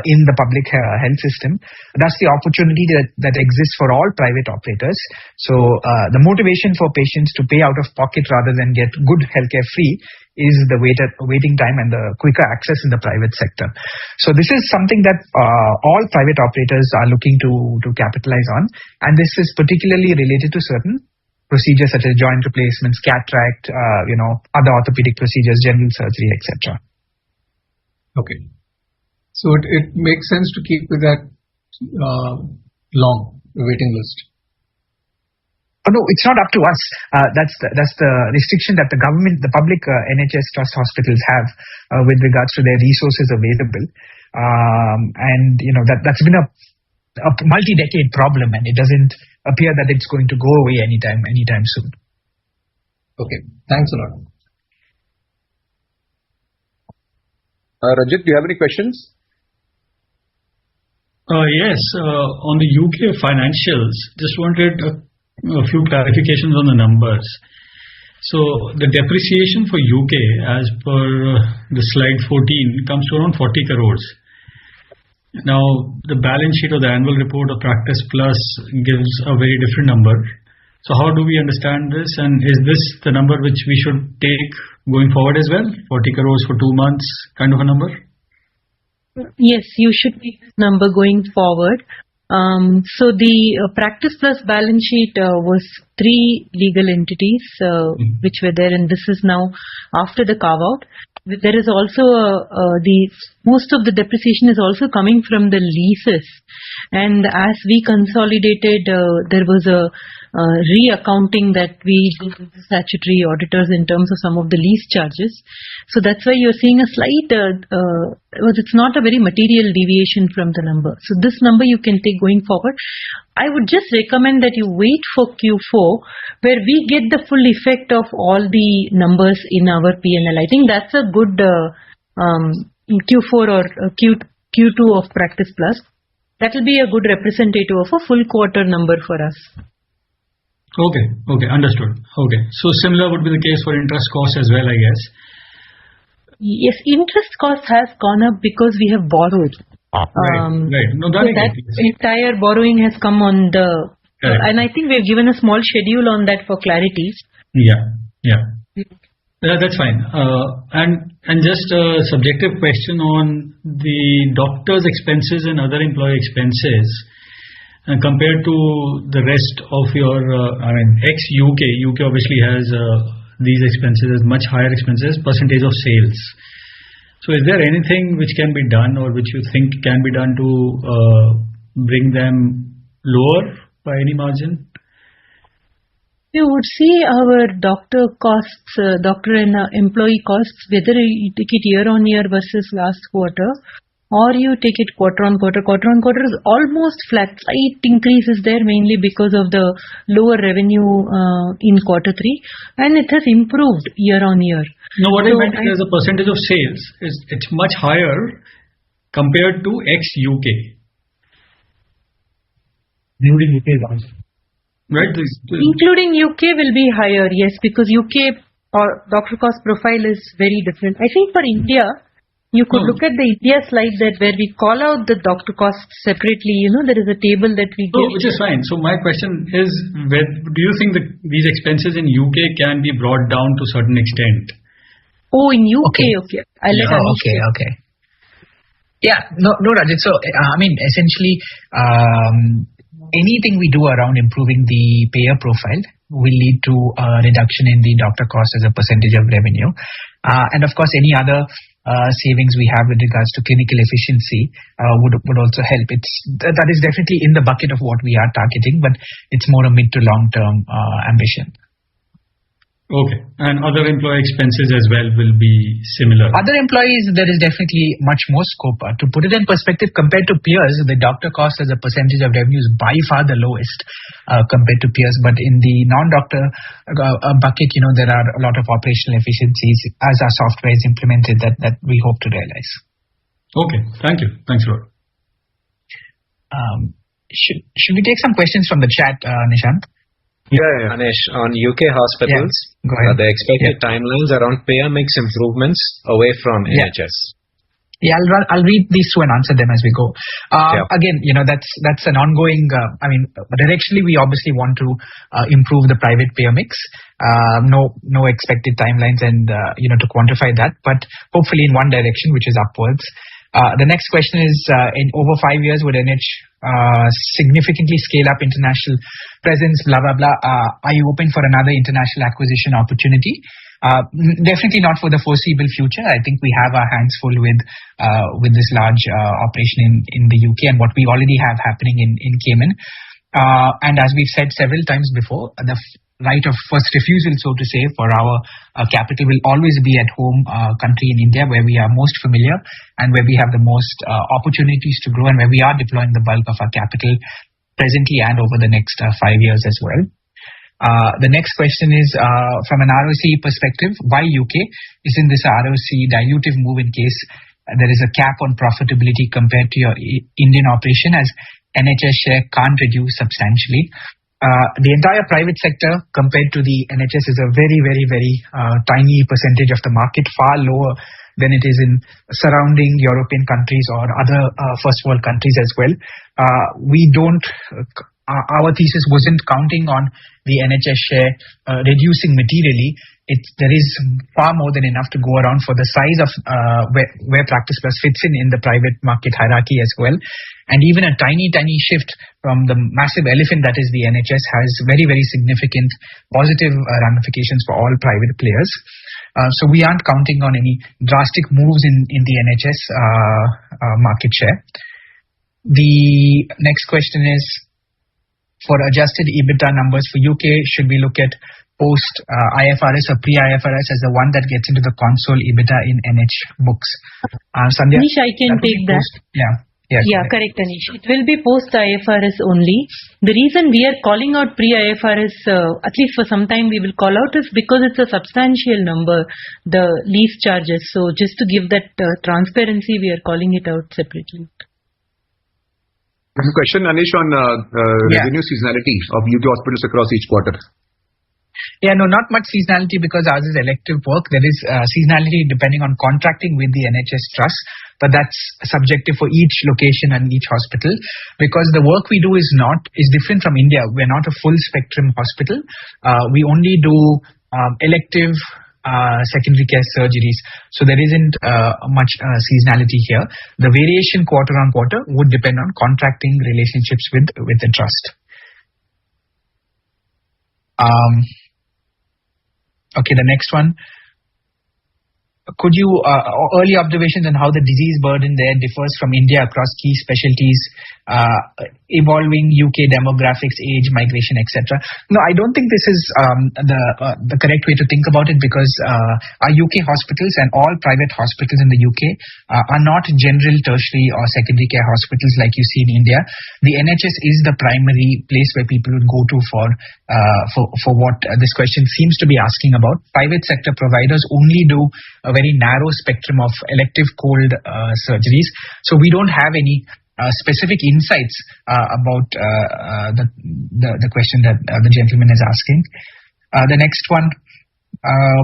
in the public health system. That's the opportunity that exists for all private operators. So the motivation for patients to pay out of pocket rather than get good healthcare free is the waiting time and the quicker access in the private sector. So this is something that all private operators are looking to capitalize on, and this is particularly related to certain procedures such as joint replacements, cataract, other orthopedic procedures, general surgery, etc. Okay. So it makes sense to keep with that long waiting list. Oh, no, it's not up to us. That's the restriction that the government, the public NHS trust hospitals have with regards to their resources available. And that's been a multi-decade problem, and it doesn't appear that it's going to go away anytime soon. Okay, thanks a lot. Rajit, do you have any questions? Yes, on the UK financials, just wanted a few clarifications on the numbers. So the depreciation for UK as per the slide 14 comes to around 40 crores. Now the balance sheet or the annual report of Practice Plus gives a very different number. So how do we understand this, and is this the number which we should take going forward as well? 40 crores for 2 months kind of a number? Yes, you should take this number going forward. So the Practice Plus balance sheet was 3 legal entities which were there, and this is now after the carve out. There is also most of the depreciation is also coming from the leases, and as we consolidated, there was a re-accounting that we do with the statutory auditors in terms of some of the lease charges. So that's why you're seeing a slight, it's not a very material deviation from the number. So this number you can take going forward. I would just recommend that you wait for Q4 where we get the full effect of all the numbers in our P&L. I think that's a good Q4 or Q2 of Practice Plus. That will be a good representative of a full quarter number for us. Okay, understood. Okay, so similar would be the case for interest cost as well, I guess. Yes, interest cost has gone up because we have borrowed. Right. No, that entire borrowing has come on the, and I think we've given a small schedule on that for clarity. Yeah, that's fine. And just a subjective question on the doctor's expenses and other employee expenses compared to the rest of your, ex-UK. UK obviously has these expenses as much higher expenses, percentage of sales. So is there anything which can be done or which you think can be done to bring them lower by any margin? You would see our doctor costs, doctor and employee costs, whether you take it year on year versus last quarter, or you take it quarter on quarter. Quarter on quarter is almost flat. Slight increase is there mainly because of the lower revenue in quarter 3, and it has improved year on year. No, what I meant is as a percentage of sales, it's much higher compared to ex-UK. Including UK is also. Right. Including UK will be higher, yes, because UK or doctor cost profile is very different. I think for India, you could look at the India slide where we call out the doctor costs separately. There is a table that we give. Which is fine. So my question is, do you think that these expenses in UK can be brought down to a certain extent? Oh, in UK, okay. I'll let Anish. Okay. Yeah, no, Rajat. So, essentially, anything we do around improving the payer profile will lead to a reduction in the doctor cost as a percentage of revenue. And of course, any other savings we have with regards to clinical efficiency would also help. That is definitely in the bucket of what we are targeting, but it's more a mid to long term ambition. Okay. And other employee expenses as well will be similar. Other employees, there is definitely much more scope. To put it in perspective, compared to peers, the doctor cost as a percentage of revenue is by far the lowest compared to peers. But in the non-doctor bucket, there are a lot of operational efficiencies as our software is implemented that we hope to realize. Okay. Thank you. Thanks a lot. Should we take some questions from the chat, Nishant? Yeah. Anish, on UK hospitals, the expected timelines around payer mix improvements away from NHS. Yeah, I'll read these two and answer them as we go. Again, that's an ongoing. Directionally, we obviously want to improve the private payer mix. No expected timelines and to quantify that, but hopefully in one direction, which is upwards. The next question is, in over 5 years, would NH significantly scale up international presence, blah, blah, blah. Are you open for another international acquisition opportunity? Definitely not for the foreseeable future. I think we have our hands full with this large operation in the UK and what we already have happening in Cayman. And as we've said several times before, the right of first refusal, so to say, for our capital will always be at home country in India, where we are most familiar and where we have the most opportunities to grow and where we are deploying the bulk of our capital presently and over the next 5 years as well. The next question is, from an ROC perspective, why UK? Isn't this a ROC dilutive move in case there is a cap on profitability compared to your Indian operation, as NHS share can't reduce substantially? The entire private sector compared to the NHS is a very, very, very tiny percentage of the market, far lower than it is in surrounding European countries or other first world countries as well. Our thesis wasn't counting on the NHS share reducing materially. There is far more than enough to go around for the size of where Practice Plus fits in the private market hierarchy as well. And even a tiny shift from the massive elephant that is the NHS has very, very significant positive ramifications for all private players. So we aren't counting on any drastic moves in the NHS market share. The next question is, for adjusted EBITDA numbers for UK, should we look at post IFRS or pre-IFRS as the one that gets into the console EBITDA in NH books? Sandhya, Anish, I can take that. Yeah, correct, Anish. It will be post IFRS only. The reason we are calling out pre-IFRS, at least for some time we will call out, is because it's a substantial number, the lease charges. So just to give that transparency, we are calling it out separately. There's a question, Anish, on revenue seasonality of UK hospitals across each quarter. Yeah, no, not much seasonality because ours is elective work. There is seasonality depending on contracting with the NHS trust, but that's subjective for each location and each hospital, because the work we do is different from India. We're not a full spectrum hospital. We only do elective secondary care surgeries. So there isn't much seasonality here. The variation quarter on quarter would depend on contracting relationships with the trust. Okay, the next one. Could you, early observations on how the disease burden there differs from India across key specialties, evolving UK demographics, age, migration, etc. No, I don't think this is the correct way to think about it, because our UK hospitals and all private hospitals in the UK are not general, tertiary or secondary care hospitals like you see in India. The NHS is the primary place where people would go to for what this question seems to be asking about. Private sector providers only do a very narrow spectrum of elective cold surgeries. So we don't have any specific insights about the question that the gentleman is asking. The next one,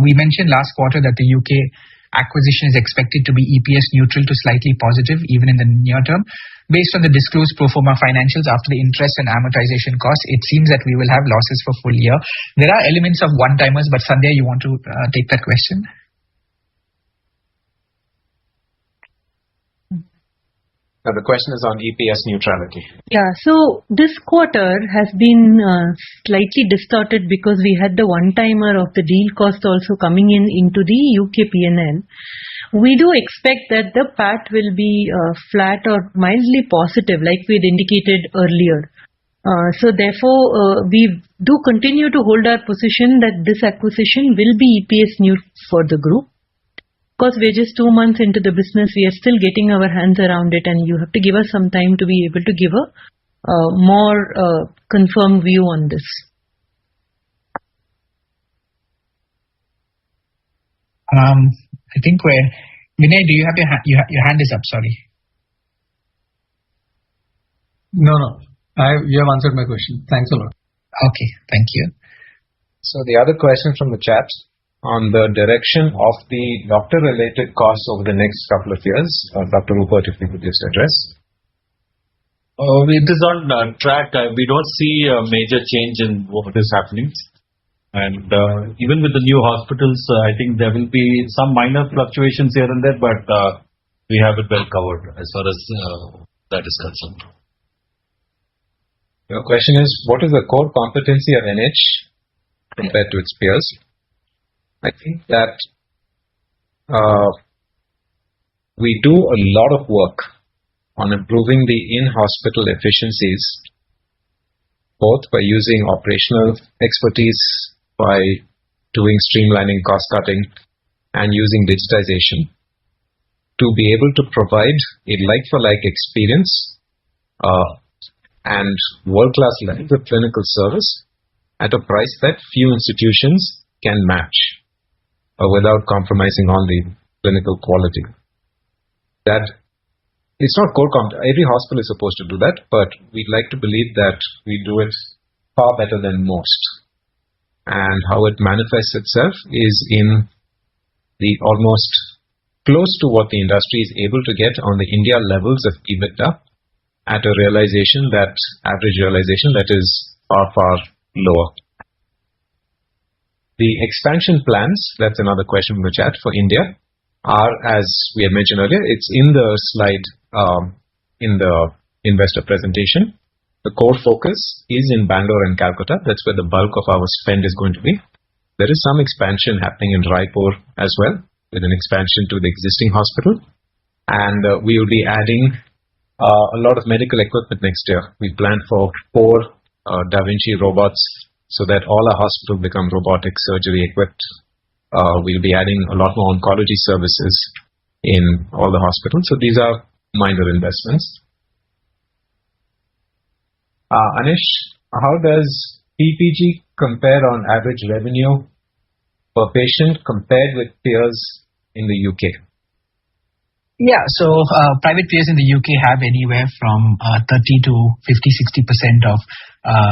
we mentioned last quarter that the UK acquisition is expected to be EPS neutral to slightly positive even in the near term. Based on the disclosed pro forma financials after the interest and amortization costs, it seems that we will have losses for full year. There are elements of one-timers, but Sandhya, you want to take that question? The question is on EPS neutrality. Yeah, so this quarter has been slightly distorted because we had the one-timer of the deal cost also coming into the UK P&L. We do expect that the PAT will be flat or mildly positive, like we had indicated earlier. So therefore, we do continue to hold our position that this acquisition will be EPS neutral for the group. Because we're just 2 months into the business, we are still getting our hands around it, and you have to give us some time to be able to give a more confirmed view on this. I think Vinay, do you have your hand is up? Sorry. No. You have answered my question. Thanks a lot. Okay, thank you. So the other question from the chat on the direction of the doctor-related costs over the next couple of years. Dr. Rupert, if you could just address. It is on track. We don't see a major change in what is happening. And even with the new hospitals, I think there will be some minor fluctuations here and there, but we have it well covered as far as that is concerned. Your question is, what is the core competency of NH compared to its peers? I think that we do a lot of work on improving the in-hospital efficiencies, both by using operational expertise, by doing streamlining, cost cutting, and using digitization to be able to provide a like-for-like experience and world-class levels of clinical service at a price that few institutions can match without compromising on the clinical quality. That it's not core competence. Every hospital is supposed to do that, but we'd like to believe that we do it far better than most. And how it manifests itself is in the almost close to what the industry is able to get on the India levels of EBITDA at a realization that average realization that is far lower. The expansion plans, that's another question from the chat for India, are, as we had mentioned earlier, it's in the slide in the investor presentation. The core focus is in Bangalore and Calcutta. That's where the bulk of our spend is going to be. There is some expansion happening in Raipur as well, with an expansion to the existing hospital. And we will be adding a lot of medical equipment next year. We plan for 4 Da Vinci robots so that all our hospitals become robotic surgery equipped. We'll be adding a lot more oncology services in all the hospitals. So these are minor investments. Anish, how does PPG compare on average revenue per patient compared with peers in the UK? Yeah, so private payers in the UK have anywhere from 30 to 50-60% of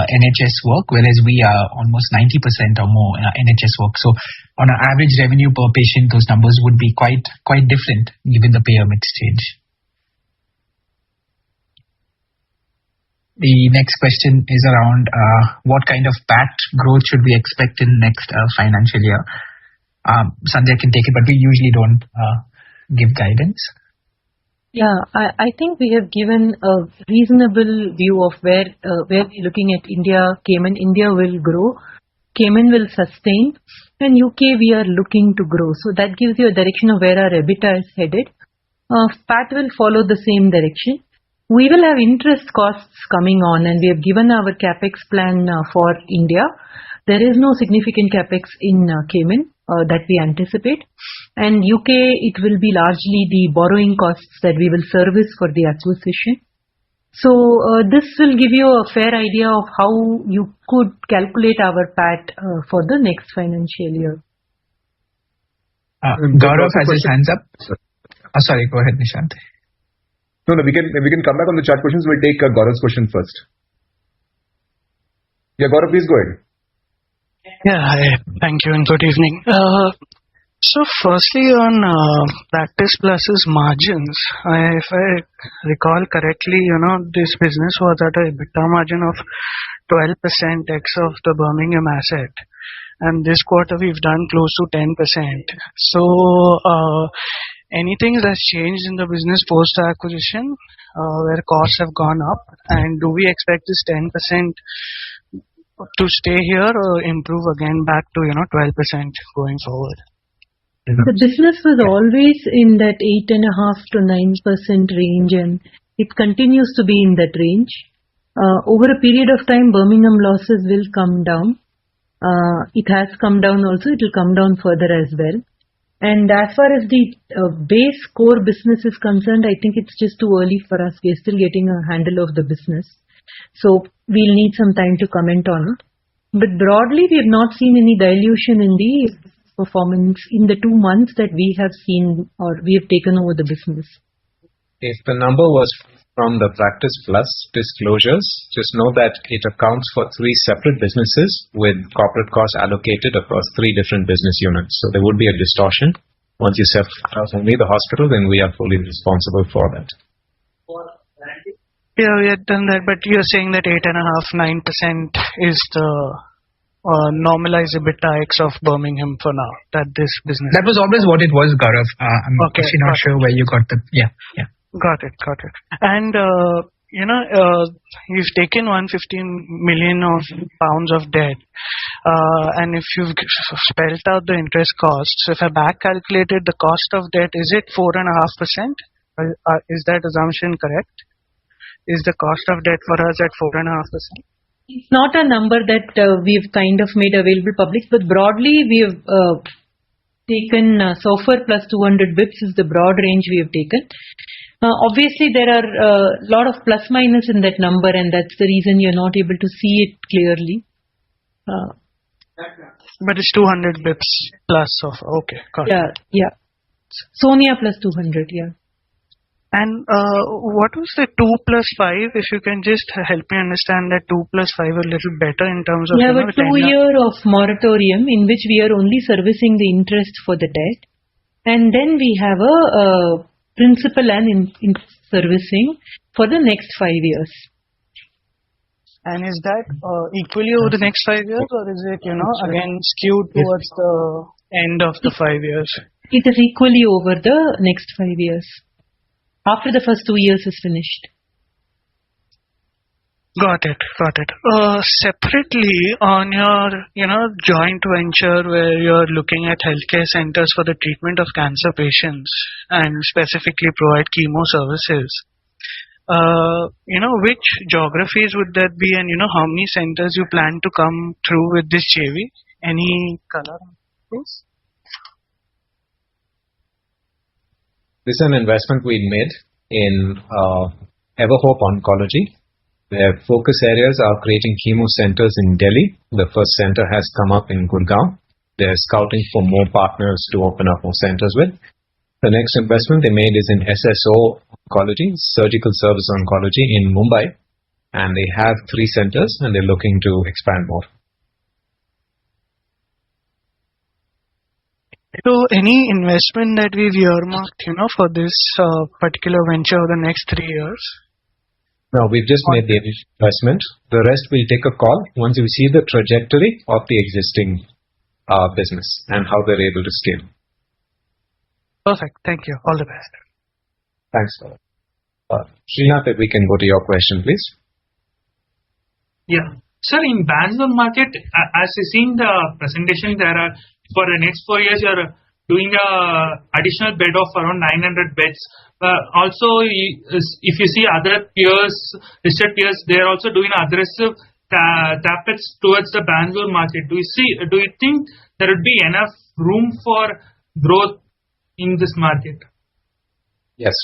NHS work, whereas we are almost 90% or more NHS work. So on an average revenue per patient, those numbers would be quite different given the payer mix change. The next question is around what kind of PAT growth should we expect in next financial year? Sanjay can take it, but we usually don't give guidance. Yeah, I think we have given a reasonable view of where we're looking at India. Cayman, India will grow. Cayman will sustain. And UK, we are looking to grow. So that gives you a direction of where our EBITDA is headed. PAT will follow the same direction. We will have interest costs coming on, and we have given our capex plan for India. There is no significant capex in Cayman that we anticipate. And UK, it will be largely the borrowing costs that we will service for the acquisition. So this will give you a fair idea of how you could calculate our PAT for the next financial year. Gaurav has his hands up. Sorry, go ahead, Nishant. No, we can come back on the chat questions. We'll take Gaurav's question first. Yeah, Gaurav, please go ahead. Yeah, hi. Thank you and good evening. So firstly on Practice Plus's margins, if I recall correctly, this business was at a EBITDA margin of 12% ex of the Birmingham asset. And this quarter we've done close to 10%. So anything that's changed in the business post-acquisition where costs have gone up? And do we expect this 10% to stay here or improve again back to 12% going forward? The business was always in that 8.5% to 9% range, and it continues to be in that range. Over a period of time, Birmingham losses will come down. It has come down also. It will come down further as well. And as far as the base core business is concerned, I think it's just too early for us. We're still getting a handle of the business. So we'll need some time to comment on it. But broadly, we have not seen any dilution in the performance in the 2 months that we have seen or we have taken over the business. If the number was from the Practice Plus disclosures, just know that it accounts for 3 separate businesses with corporate costs allocated across 3 different business units. So there would be a distortion. Once you separate out only the hospital, then we are fully responsible for that. Yeah, we had done that, but you're saying that 8.5-9% is the normalized EBITDA ex of Birmingham for now, that this business. That was always what it was, Gaurav. I'm actually not sure where you got the. Yeah. Got it. And you've taken 115 million pounds of debt, and if you've spelled out the interest costs, if I back calculated the cost of debt, is it 4.5%? Is that assumption correct? Is the cost of debt for us at 4.5%? It's not a number that we've kind of made available public, but broadly we have taken SOFR plus 200 bips is the broad range we have taken. Obviously, there are a lot of plus minus in that number, and that's the reason you're not able to see it clearly. But it's 200 bips plus SOFR. Okay, got it. Yeah. Sonia plus 200, yeah. And what was the 2 plus 5? If you can just help me understand that 2 plus 5 a little better in terms of. We have a 2-year of moratorium in which we are only servicing the interest for the debt, and then we have a principal and interest servicing for the next 5 years. And is that equally over the next 5 years, or is it again skewed towards the end of the 5 years? It is equally over the next 5 years. After the first 2 years is finished. Got it. Separately on your joint venture where you're looking at healthcare centers for the treatment of cancer patients and specifically provide chemo services. which geographies would that be, and how many centers you plan to come through with this JV? Any color on this? This is an investment we made in Everhope Oncology. Their focus areas are creating chemo centers in Delhi. The first center has come up in Gurgaon. They're scouting for more partners to open up more centers with. The next investment they made is in SSO Oncology, Surgical Service Oncology in Mumbai. And they have 3 centers and they're looking to expand more. So any investment that we've earmarked, for this particular venture over the next 3 years? No, we've just made the investment. The rest we'll take a call once we see the trajectory of the existing business and how they're able to scale. Perfect. Thank you. All the best. Thanks. Srinath, if we can go to your question, please. Yeah. Sir, in Bangalore market, as you see in the presentation, there are, for the next 4 years, you are doing a additional bed of around 900 beds. Also, if you see other peers, listed peers, they are also doing aggressive capex towards the Bangalore market. Do you think there would be enough room for growth in this market? Yes.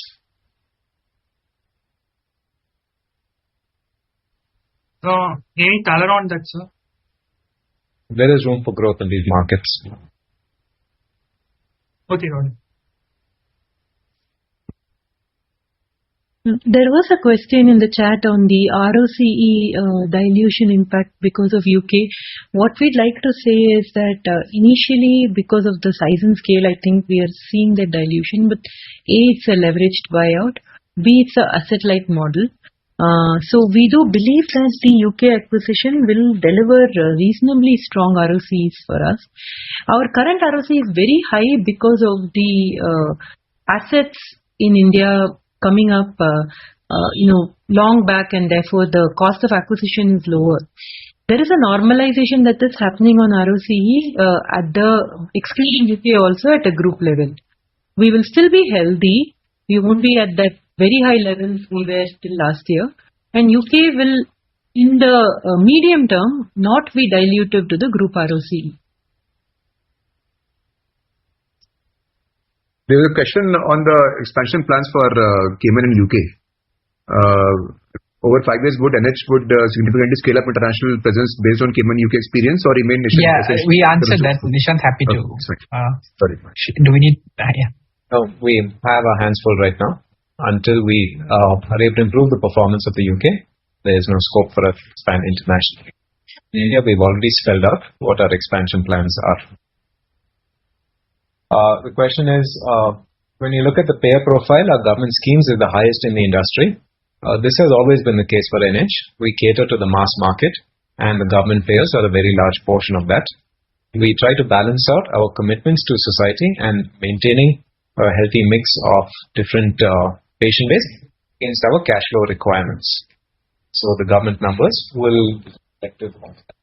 Any color on that, sir? There is room for growth in these markets. Okay, Ron. There was a question in the chat on the ROCE dilution impact because of UK. What we'd like to say is that initially, because of the size and scale, I think we are seeing the dilution, but A, it's a leveraged buyout, B, it's a asset-light model. So we do believe that the UK acquisition will deliver reasonably strong ROCEs for us. Our current ROCE is very high because of the assets in India coming up, long back, and therefore the cost of acquisition is lower. There is a normalization that is happening on ROCE at the excluding UK also at a group level. We will still be healthy. We won't be at that very high levels we were till last year, and UK will, in the medium term, not be dilutive to the group ROCE. There was a question on the expansion plans for Cayman and UK. Over 5 years, would NH significantly scale up international presence based on Cayman UK experience or remain Nishant? Yeah, we answered that. Nishant, happy to. Sorry. Do we need? Yeah. No, we have our hands full right now. Until we are able to improve the performance of the UK, there is no scope for us to expand internationally. In India, we've already spelled out what our expansion plans are. The question is, when you look at the payer profile, our government schemes are the highest in the industry. This has always been the case for NH. We cater to the mass market, and the government payers are a very large portion of that. We try to balance out our commitments to society and maintaining a healthy mix of different patient base against our cash flow requirements. So the government numbers will be reflective of that.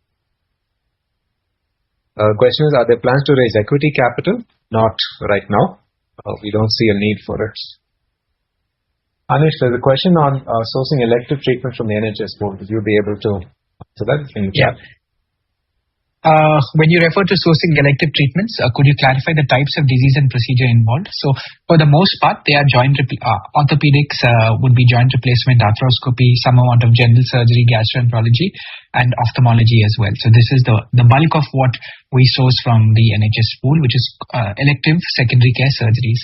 Question is, are there plans to raise equity capital? Not right now. We don't see a need for it. Anish, there's a question on sourcing elective treatment from the NHS board. Would you be able to answer that? Yeah. When you refer to sourcing elective treatments, could you clarify the types of disease and procedure involved? So, for the most part, they are orthopedics would be joint replacement, arthroscopy, some amount of general surgery, gastroenterology, and ophthalmology as well. So, this is the bulk of what we source from the NHS pool, which is elective secondary care surgeries.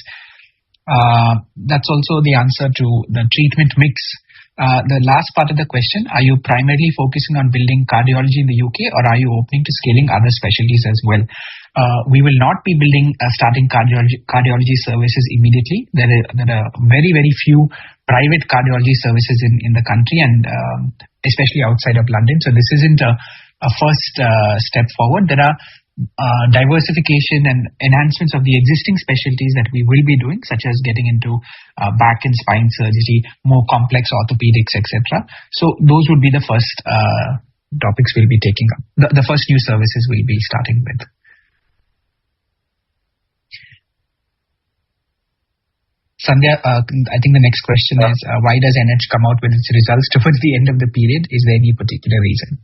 That's also the answer to the treatment mix. The last part of the question, are you primarily focusing on building cardiology in the UK, or are you opening to scaling other specialties as well? We will not be starting cardiology services immediately. There are very, very few private cardiology services in the country, and especially outside of London. So this isn't a first step forward. There are diversification and enhancements of the existing specialties that we will be doing, such as getting into back and spine surgery, more complex orthopedics, etc. So those would be the first topics we'll be taking up. The first new services we'll be starting with. Sandhya, I think the next question is why does NH come out with its results towards the end of the period? Is there any particular reason?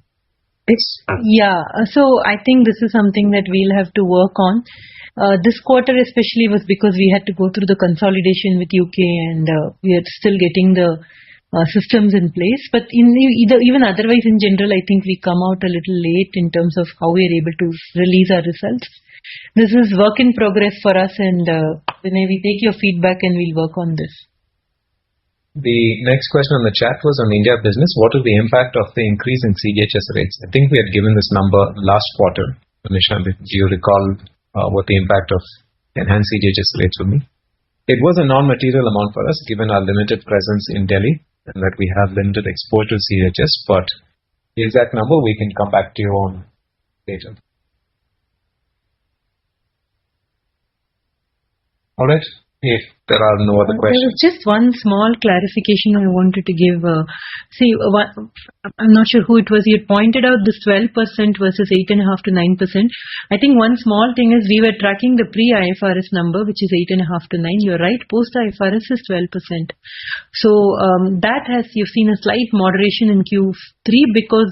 Yeah, so I think this is something that we'll have to work on. This quarter especially was because we had to go through the consolidation with UK and we are still getting the systems in place. But even otherwise in general, I think we come out a little late in terms of how we are able to release our results. This is work in progress for us, and Vinay, we take your feedback and we'll work on this. The next question on the chat was on India business. What is the impact of the increase in CGHS rates? I think we had given this number last quarter. Nishant, do you recall what the impact of enhanced CGHS rates would be? It was a non-material amount for us given our limited presence in Delhi and that we have limited exposure to CGHS, but the exact number we can come back to you on later. All right. If there are no other questions. There was just one small clarification I wanted to give. I'm not sure who it was. You had pointed out this 12% versus 8.5 to 9%. I think one small thing is we were tracking the pre-IFRS number, which is 8.5 to 9. You're right. Post-IFRS is 12%. So that you've seen a slight moderation in Q3 because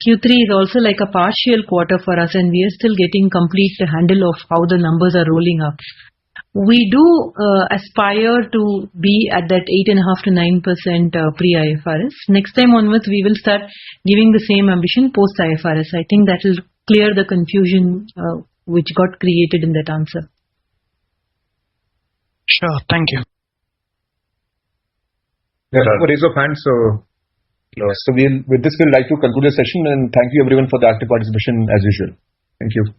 Q3 is also like a partial quarter for us, and we are still getting complete handle of how the numbers are rolling up. We do aspire to be at that 8.5 to 9% pre-IFRS. Next time onwards, we will start giving the same ambition post-IFRS. I think that will clear the confusion which got created in that answer. Sure, thank you. There are no raise of hands, so with this we'll like to conclude the session, and thank you everyone for the active participation as usual. Thank you.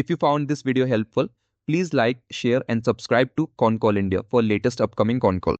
If you found this video helpful, please like, share and subscribe to Concall India for latest upcoming Concall.